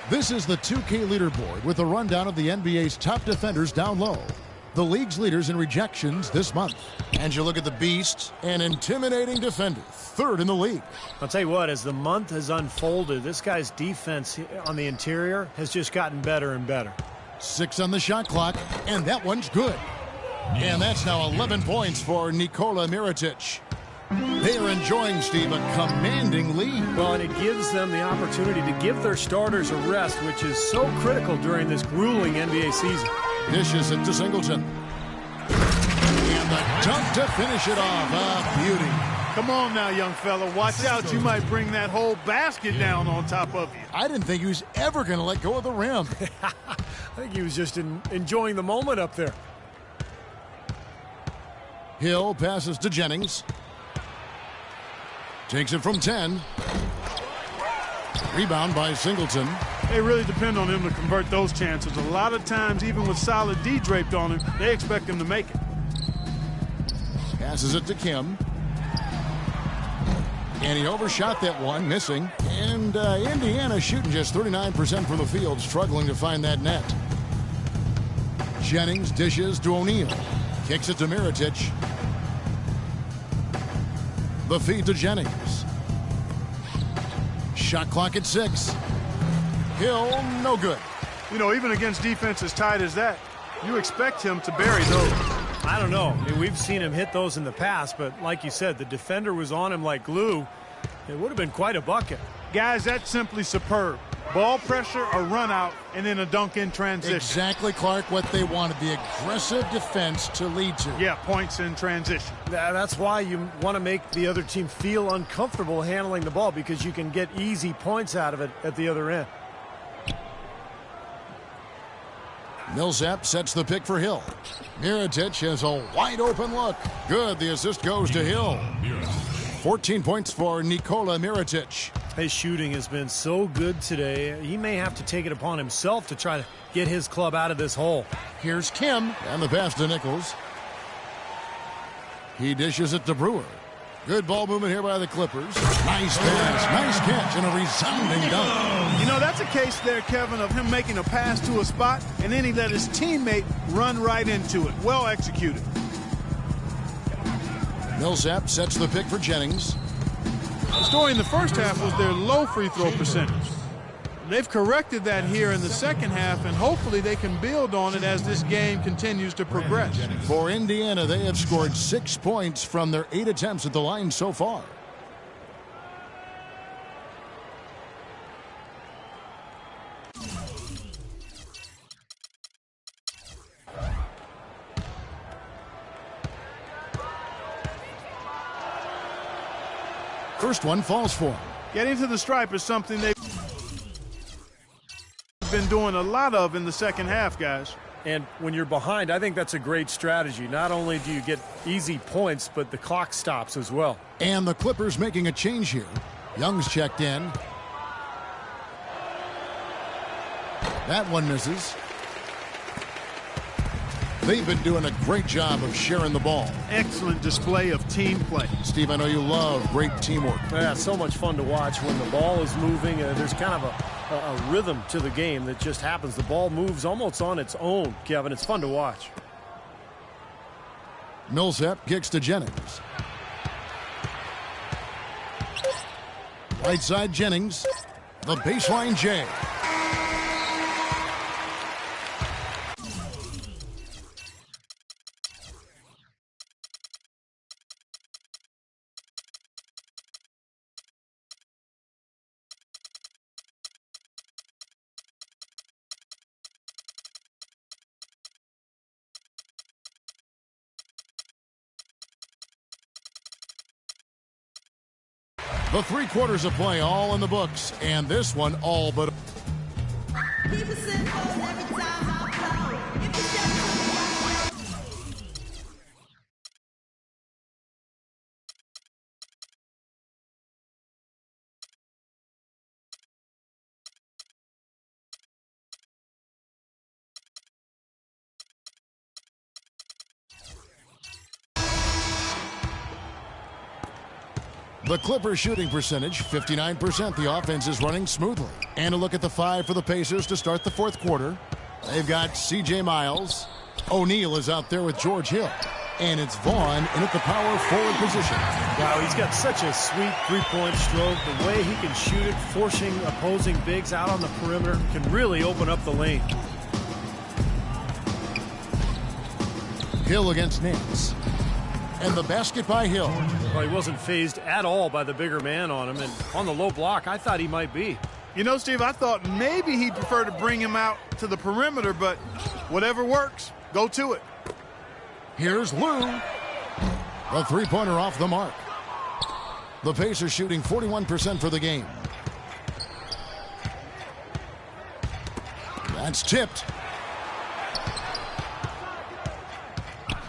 This is the 2K leaderboard with a rundown of the NBA's top defenders down low. The league's leaders in rejections this month. And you look at the beast, an intimidating defender, 3rd in the league. I'll tell you what, as the month has unfolded, this guy's defense on the interior has just gotten better and better. 6 on the shot clock, and that one's good. And that's now 11 points for Nikola Mirotic. They are enjoying, Steve, a commanding lead. Well, and it gives them the opportunity to give their starters a rest, which is so critical during this grueling NBA season. Dishes it to Singleton. And the dunk to finish it off. A beauty. Come on now, young fella. Watch out. You might bring that whole basket down on top of you. I didn't think he was ever going to let go of the rim. I think he was just enjoying the moment up there. Hill passes to Jennings. Takes it from 10. Rebound by Singleton. They really depend on him to convert those chances. A lot of times, even with solid D draped on him, they expect him to make it. Passes it to Kim. And he overshot that one, missing. And Indiana shooting just 39% from the field, struggling to find that net. Jennings dishes to O'Neal. Kicks it to Mirotic. The feed to Jennings. Shot clock at 6. Hill, no good. You know, even against defense as tight as that, you expect him to bury those. I don't know. I mean, we've seen him hit those in the past, but like you said, the defender was on him like glue. It would have been quite a bucket. Guys, that's simply superb. Ball pressure, a run out, and then a dunk in transition. Exactly, Clark, what they wanted, the aggressive defense to lead to. Yeah, points in transition. That's why you want to make the other team feel uncomfortable handling the ball, because you can get easy points out of it at the other end. Millsap sets the pick for Hill. Mirotic has a wide open look. Good, the assist goes to Hill. 14 points for Nikola Mirotic. His shooting has been so good today. He may have to take it upon himself to try to get his club out of this hole. Here's Kim, and the pass to Nichols. He dishes it to Brewer. Good ball movement here by the Clippers. Nice pass, nice catch, and a resounding dunk. You know, that's a case there, Kevin, of him making a pass to a spot, and then he let his teammate run right into it. Well executed. Millsap sets the pick for Jennings. The story in the first half was their low free throw percentage. They've corrected that here in the second half, and hopefully they can build on it as this game continues to progress. For Indiana, they have scored 6 points from their 8 attempts at the line so far. First one falls for him. Getting to the stripe is something they've been doing a lot of in the second half, guys. And when you're behind, I think that's a great strategy. Not only do you get easy points, but the clock stops as well. And the Clippers making a change here. Young's checked in. That one misses. They've been doing a great job of sharing the ball. Excellent display of team play. Steve, I know you love great teamwork. Yeah, it's so much fun to watch when the ball is moving. There's kind of a rhythm to the game that just happens. The ball moves almost on its own, Kevin. It's fun to watch. Millsap kicks to Jennings. Right side Jennings. The baseline J. The 3 quarters of play all in the books, and this one all but. The Clippers shooting percentage, 59%. The offense is running smoothly. And a look at the 5 for the Pacers to start the 4th quarter. They've got C.J. Miles. O'Neal is out there with George Hill. And it's Vaughn in at the power forward position. Wow, he's got such a sweet three-point stroke. The way he can shoot it, forcing opposing bigs out on the perimeter, can really open up the lane. Hill against Nance. And the basket by Hill. Well, he wasn't fazed at all by the bigger man on him. And on the low block, I thought he might be. You know, Steve, I thought maybe he'd prefer to bring him out to the perimeter, but whatever works, go to it. Here's Lou. The three-pointer off the mark. The Pacers shooting 41% for the game. That's tipped.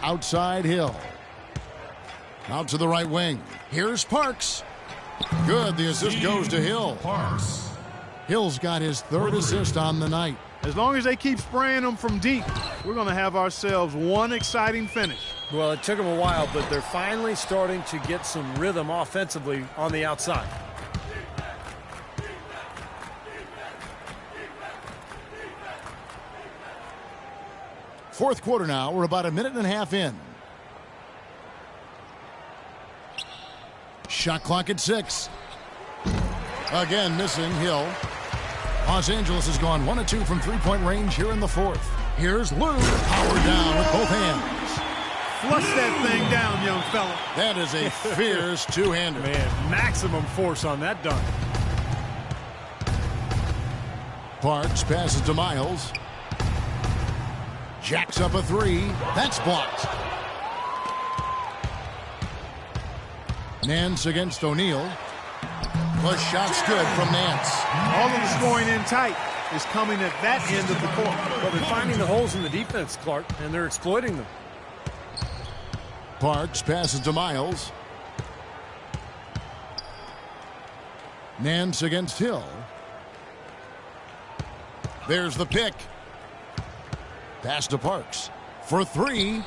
Outside Hill. Out to the right wing. Here's Parks. Good. The assist goes to Hill. Parks. Hill's got his 3rd assist on the night. As long as they keep spraying them from deep, we're going to have ourselves one exciting finish. Well, it took them a while, but they're finally starting to get some rhythm offensively on the outside. Fourth quarter now. We're about a minute and a half in. Shot clock at 6. Again, missing Hill. Los Angeles has gone 1 of 2 from three-point range here in the fourth. Here's Lou, powered down with both hands. Flush that thing down, young fella. That is a fierce two-hander. Man, maximum force on that dunk. Parks passes to Miles. Jacks up a three. That's blocked. Nance against O'Neal. The shot's good from Nance. All of the scoring in tight is coming at that end of the court. Well, they're finding the holes in the defense, Clark, and they're exploiting them. Parks passes to Miles. Nance against Hill. There's the pick. Pass to Parks for three.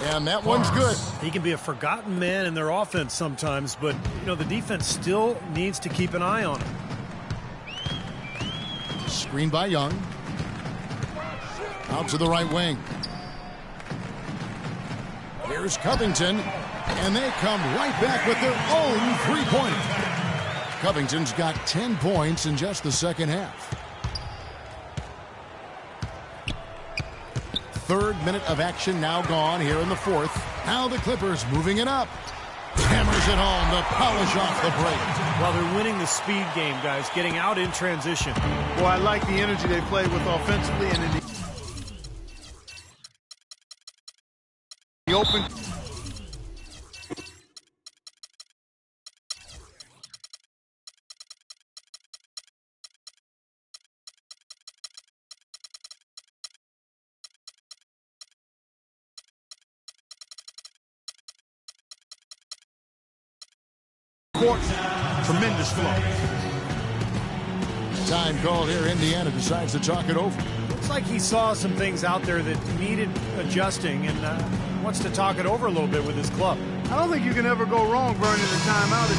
And that one's good. He can be a forgotten man in their offense sometimes, but, you know, the defense still needs to keep an eye on him. Screen by Young. Out to the right wing. Here's Covington. And they come right back with their own three-pointer. Covington's got 10 points in just the second half. Third minute of action now gone here in the fourth. Now the Clippers moving it up. Hammers it home to polish off the break. Well, they're winning the speed game, guys, getting out in transition. Boy, I like the energy they play with offensively and in the open. Court, tremendous flow. Time called here. Indiana decides to talk it over. Looks like he saw some things out there that needed adjusting and wants to talk it over a little bit with his club. I don't think you can ever go wrong burning the timeout.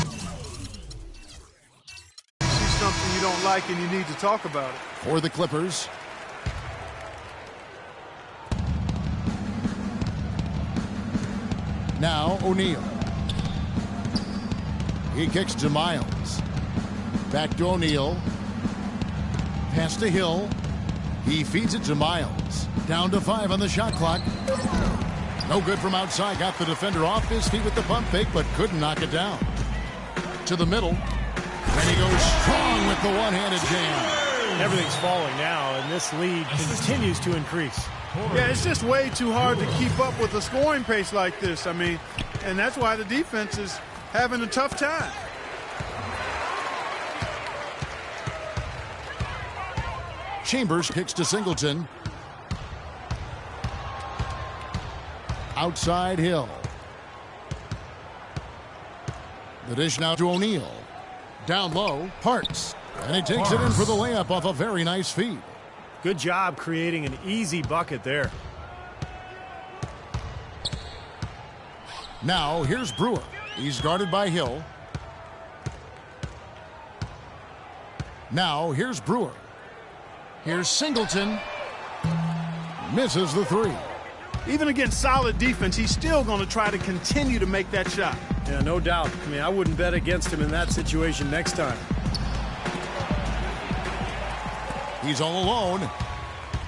You see something you don't like and you need to talk about it. For the Clippers. Now O'Neal. He kicks to Miles. Back to O'Neal. Pass to Hill. He feeds it to Miles. Down to 5 on the shot clock. No good from outside. Got the defender off his feet with the pump fake, but couldn't knock it down. To the middle. And he goes strong with the one-handed jam. Everything's falling now, and this lead continues to increase. Yeah, it's just way too hard to keep up with a scoring pace like this. I mean, and that's why the defense is having a tough time. Chambers kicks to Singleton. Outside Hill. The dish now to O'Neal. Down low, Parks. And he takes it in for the layup off a very nice feed. Good job creating an easy bucket there. Now here's Brewer. He's guarded by Hill. Now here's Brewer. Here's Singleton. Misses the three. Even against solid defense, he's still going to try to continue to make that shot. Yeah, no doubt. I mean, I wouldn't bet against him in that situation next time. He's all alone.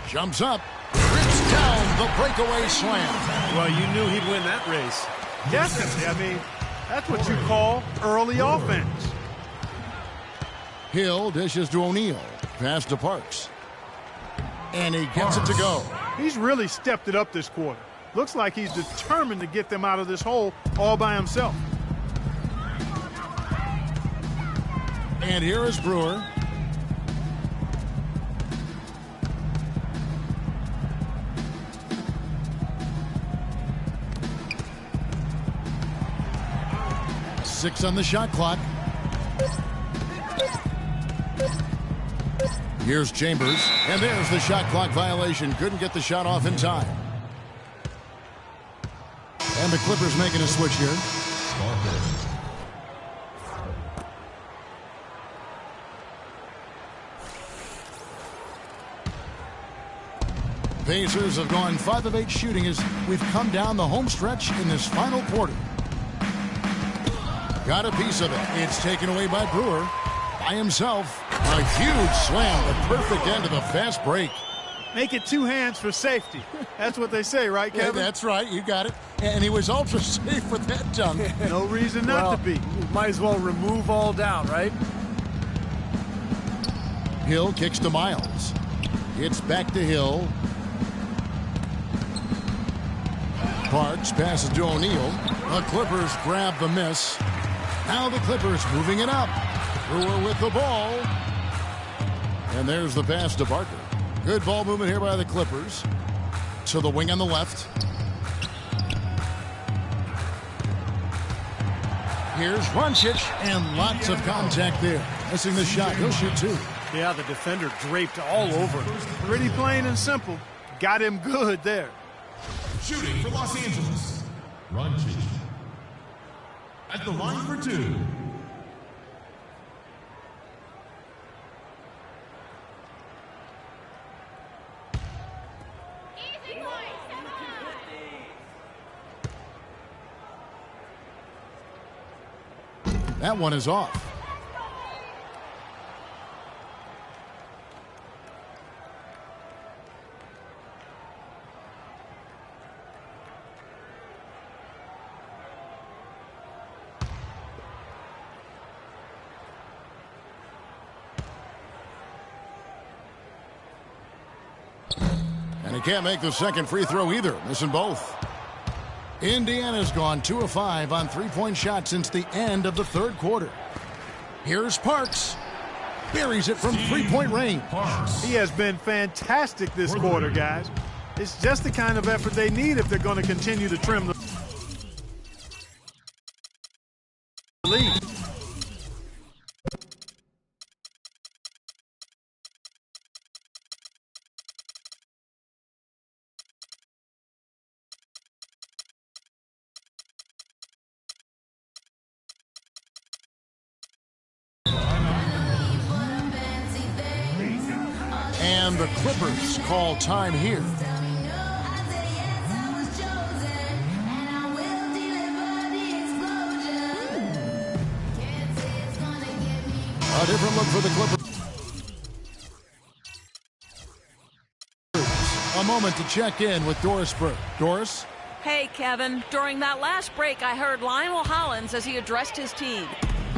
Jumps up. Rips down the breakaway slam. Well, you knew he'd win that race. Definitely. I mean, that's what you call early offense. Hill dishes to O'Neal. Pass to Parks. And he gets it to go. He's really stepped it up this quarter. Looks like he's determined to get them out of this hole all by himself. And here is Brewer. Six on the shot clock. Here's Chambers, and there's the shot clock violation. Couldn't get the shot off in time. And the Clippers making a switch here. Pacers have gone 5 of 8 shooting as we've come down the home stretch in this final quarter. Got a piece of it. It's taken away by Brewer. by himself. A huge slam, the perfect end of the fast break. Make it 2 hands for safety. That's what they say, right, Kevin? Yeah, that's right. You got it. And he was ultra safe with that dunk. No reason not to be. Might as well remove all doubt, right? Hill kicks to Miles. It's back to Hill. Parks passes to O'Neal. The Clippers grab the miss. Now the Clippers moving it up. Brewer with the ball. And there's the pass to Barker. Good ball movement here by the Clippers. To the wing on the left. Here's Doncic, and lots of contact there. Missing the shot. He'll shoot 2. Yeah, the defender draped all over him. Pretty plain and simple. Got him good there. Shooting for Los Angeles, Doncic. At the line for 2. That one is off. And he can't make the second free throw either, missing both. Indiana's gone 2 of 5 on three-point shots since the end of the third quarter. Here's Parks. Buries it from three-point range. He has been fantastic this quarter, guys. It's just the kind of effort they need if they're going to continue to trim the lead. And the Clippers call time here. A different look for the Clippers. A moment to check in with Doris Burke. Doris? Hey, Kevin. During that last break, I heard Lionel Hollins as he addressed his team.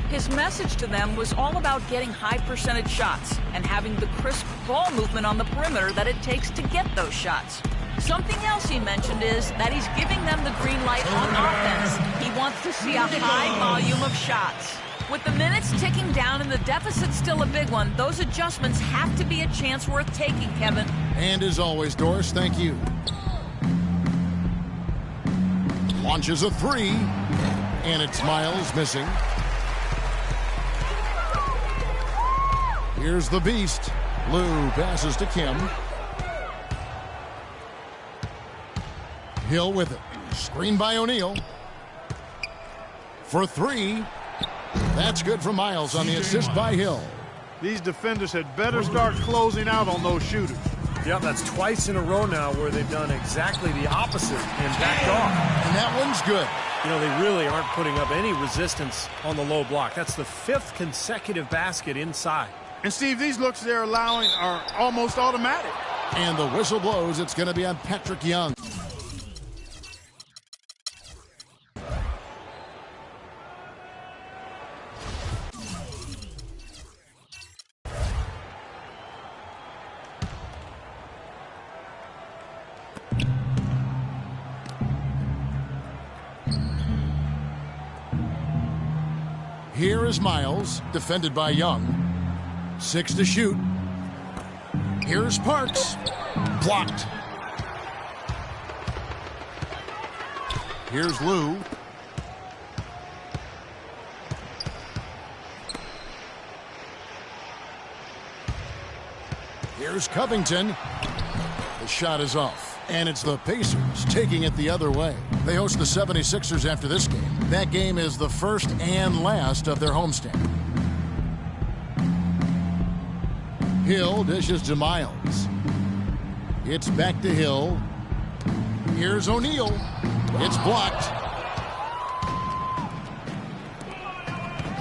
His message to them was all about getting high percentage shots and having the crisp ball movement on the perimeter that it takes to get those shots. Something else he mentioned is that he's giving them the green light on offense. He wants to see a high volume of shots. With the minutes ticking down and the deficit still a big one, those adjustments have to be a chance worth taking, Kevin. And as always, Doris, thank you. Launches a 3, and it's Miles missing. Here's the beast. Lou passes to Kim. Hill with it. Screen by O'Neal. For 3. That's good for Miles on the assist by Hill. These defenders had better start closing out on those shooters. Yep, that's twice in a row now where they've done exactly the opposite and backed off. And that one's good. You know, they really aren't putting up any resistance on the low block. That's the 5th consecutive basket inside. And, Steve, these looks they're allowing are almost automatic. And the whistle blows. It's going to be on Patrick Young. Here is Miles, defended by Young. 6 to shoot. Here's Parks. Blocked. Here's Lou. Here's Covington. The shot is off. And it's the Pacers taking it the other way. They host the 76ers after this game. That game is the first and last of their homestand. Hill dishes to Miles. It's back to Hill. Here's O'Neal. It's blocked.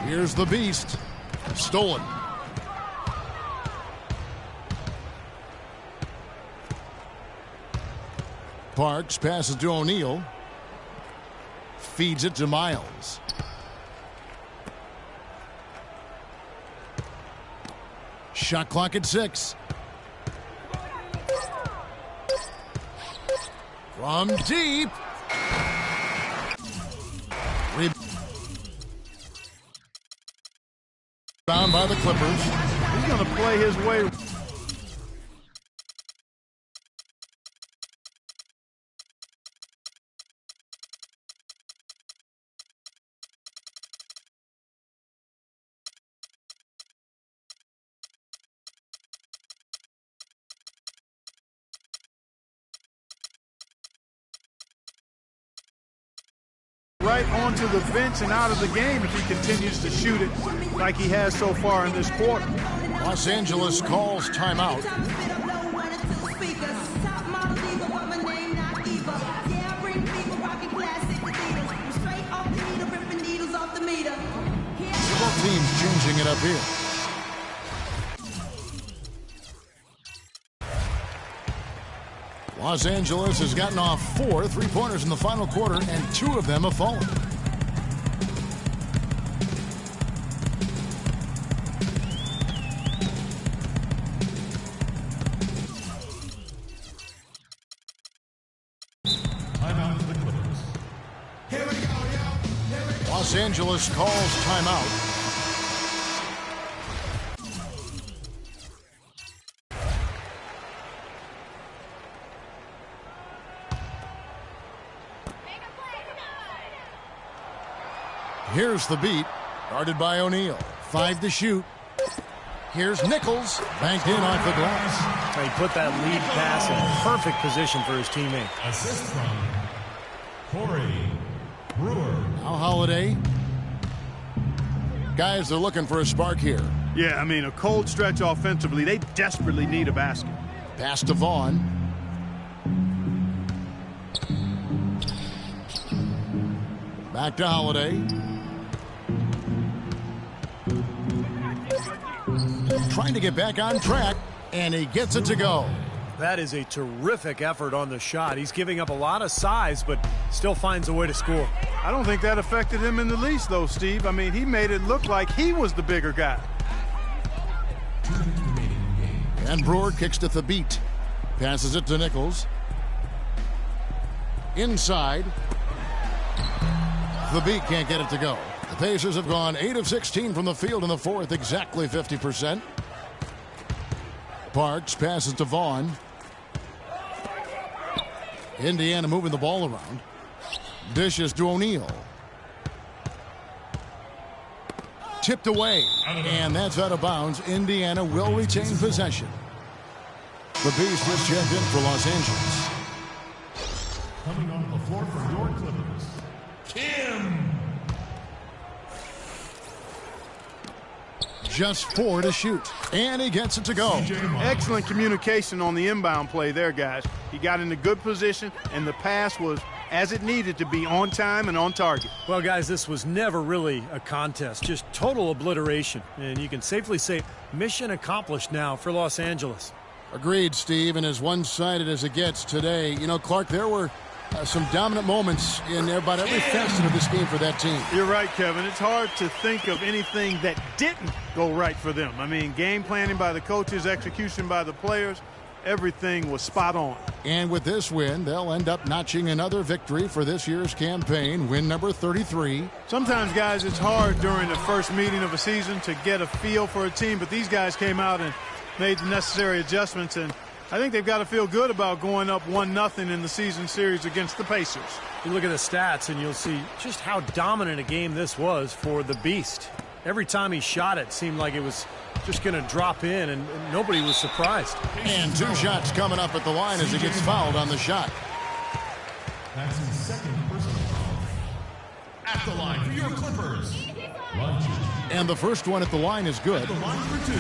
Here's the beast. Stolen. Parks passes to O'Neal. Feeds it to Miles. Shot clock at 6. From deep. Rebound by the Clippers. He's going to play his way. Right onto the bench and out of the game if he continues to shoot it like he has so far in this quarter. Los Angeles calls timeout. Both teams changing it up here. Los Angeles has gotten off 4 3-pointers in the final quarter, and 2 of them have fallen. Timeout for the Clippers. Here we go. Los Angeles calls timeout. Here's the beat, guarded by O'Neal. 5 to shoot. Here's Nichols, banked in off the glass. He put that lead pass in perfect position for his teammate. Assist from Corey Brewer. Now Holiday. Guys, they're looking for a spark here. Yeah, I mean, a cold stretch offensively. They desperately need a basket. Pass to Vaughn. Back to Holiday. Trying to get back on track, and he gets it to go. That is a terrific effort on the shot. He's giving up a lot of size, but still finds a way to score. I don't think that affected him in the least, though, Steve. I mean, he made it look like he was the bigger guy. And Brewer kicks to the beat. Passes it to Nichols. Inside. The beat can't get it to go. The Pacers have gone 8 of 16 from the field in the fourth, exactly 50%. Parks passes to Vaughn. Indiana moving the ball around. Dishes to O'Neal. Tipped away, and that's out of bounds. Indiana will retain possession. The Beast is checked in for Los Angeles. Coming on the floor for your Clippers, Kim. Just 4 to shoot, and he gets it to go. Excellent communication on the inbound play there, guys. He got in a good position, and the pass was as it needed to be, on time and on target. Well, guys, this was never really a contest, just total obliteration. And you can safely say mission accomplished now for Los Angeles. Agreed, Steve, and as one-sided as it gets today, you know, Clark, there were some dominant moments in about every facet of this game for that team. You're right, Kevin. It's hard to think of anything that didn't go right for them. I mean, game planning by the coaches, execution by the players, everything was spot on. And with this win, they'll end up notching another victory for this year's campaign, win number 33. Sometimes, guys, it's hard during the first meeting of a season to get a feel for a team, but these guys came out and made the necessary adjustments, and I think they've got to feel good about going up 1-0 in the season series against the Pacers. You look at the stats and you'll see just how dominant a game this was for the Beast. Every time he shot it seemed like it was just going to drop in, and nobody was surprised. And 2 shots coming up at the line as he gets fouled on the shot. That's his second personal foul. At the line for your Clippers, Runge. And the first one at the line is good. At the line for 2.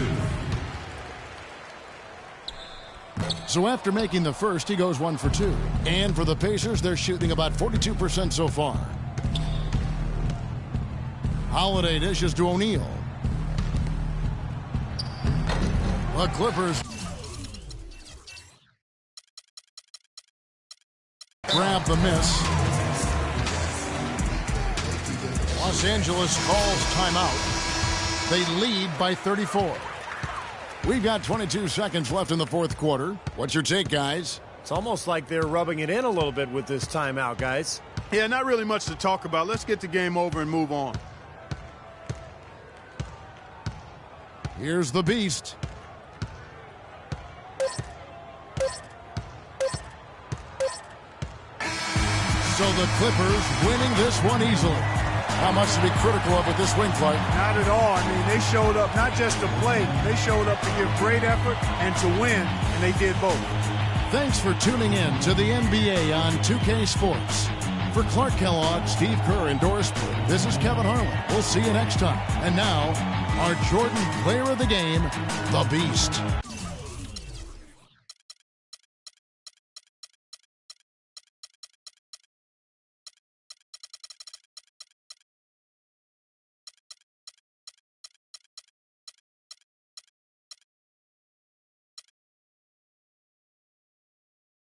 So after making the first, he goes 1 for 2. And for the Pacers, they're shooting about 42% so far. Holiday dishes to O'Neal. The Clippers grabbed the miss. Los Angeles calls timeout. They lead by 34. We've got 22 seconds left in the fourth quarter. What's your take, guys? It's almost like they're rubbing it in a little bit with this timeout, guys. Yeah, not really much to talk about. Let's get the game over and move on. Here's the Beast. So the Clippers winning this one easily. How much to be critical of with this win, Clark? Not at all. I mean, they showed up not just to play. They showed up to give great effort and to win, and they did both. Thanks for tuning in to the NBA on 2K Sports. For Clark Kellogg, Steve Kerr, and Doris Burke, this is Kevin Harlan. We'll see you next time. And now, our Jordan Player of the Game, the Beast.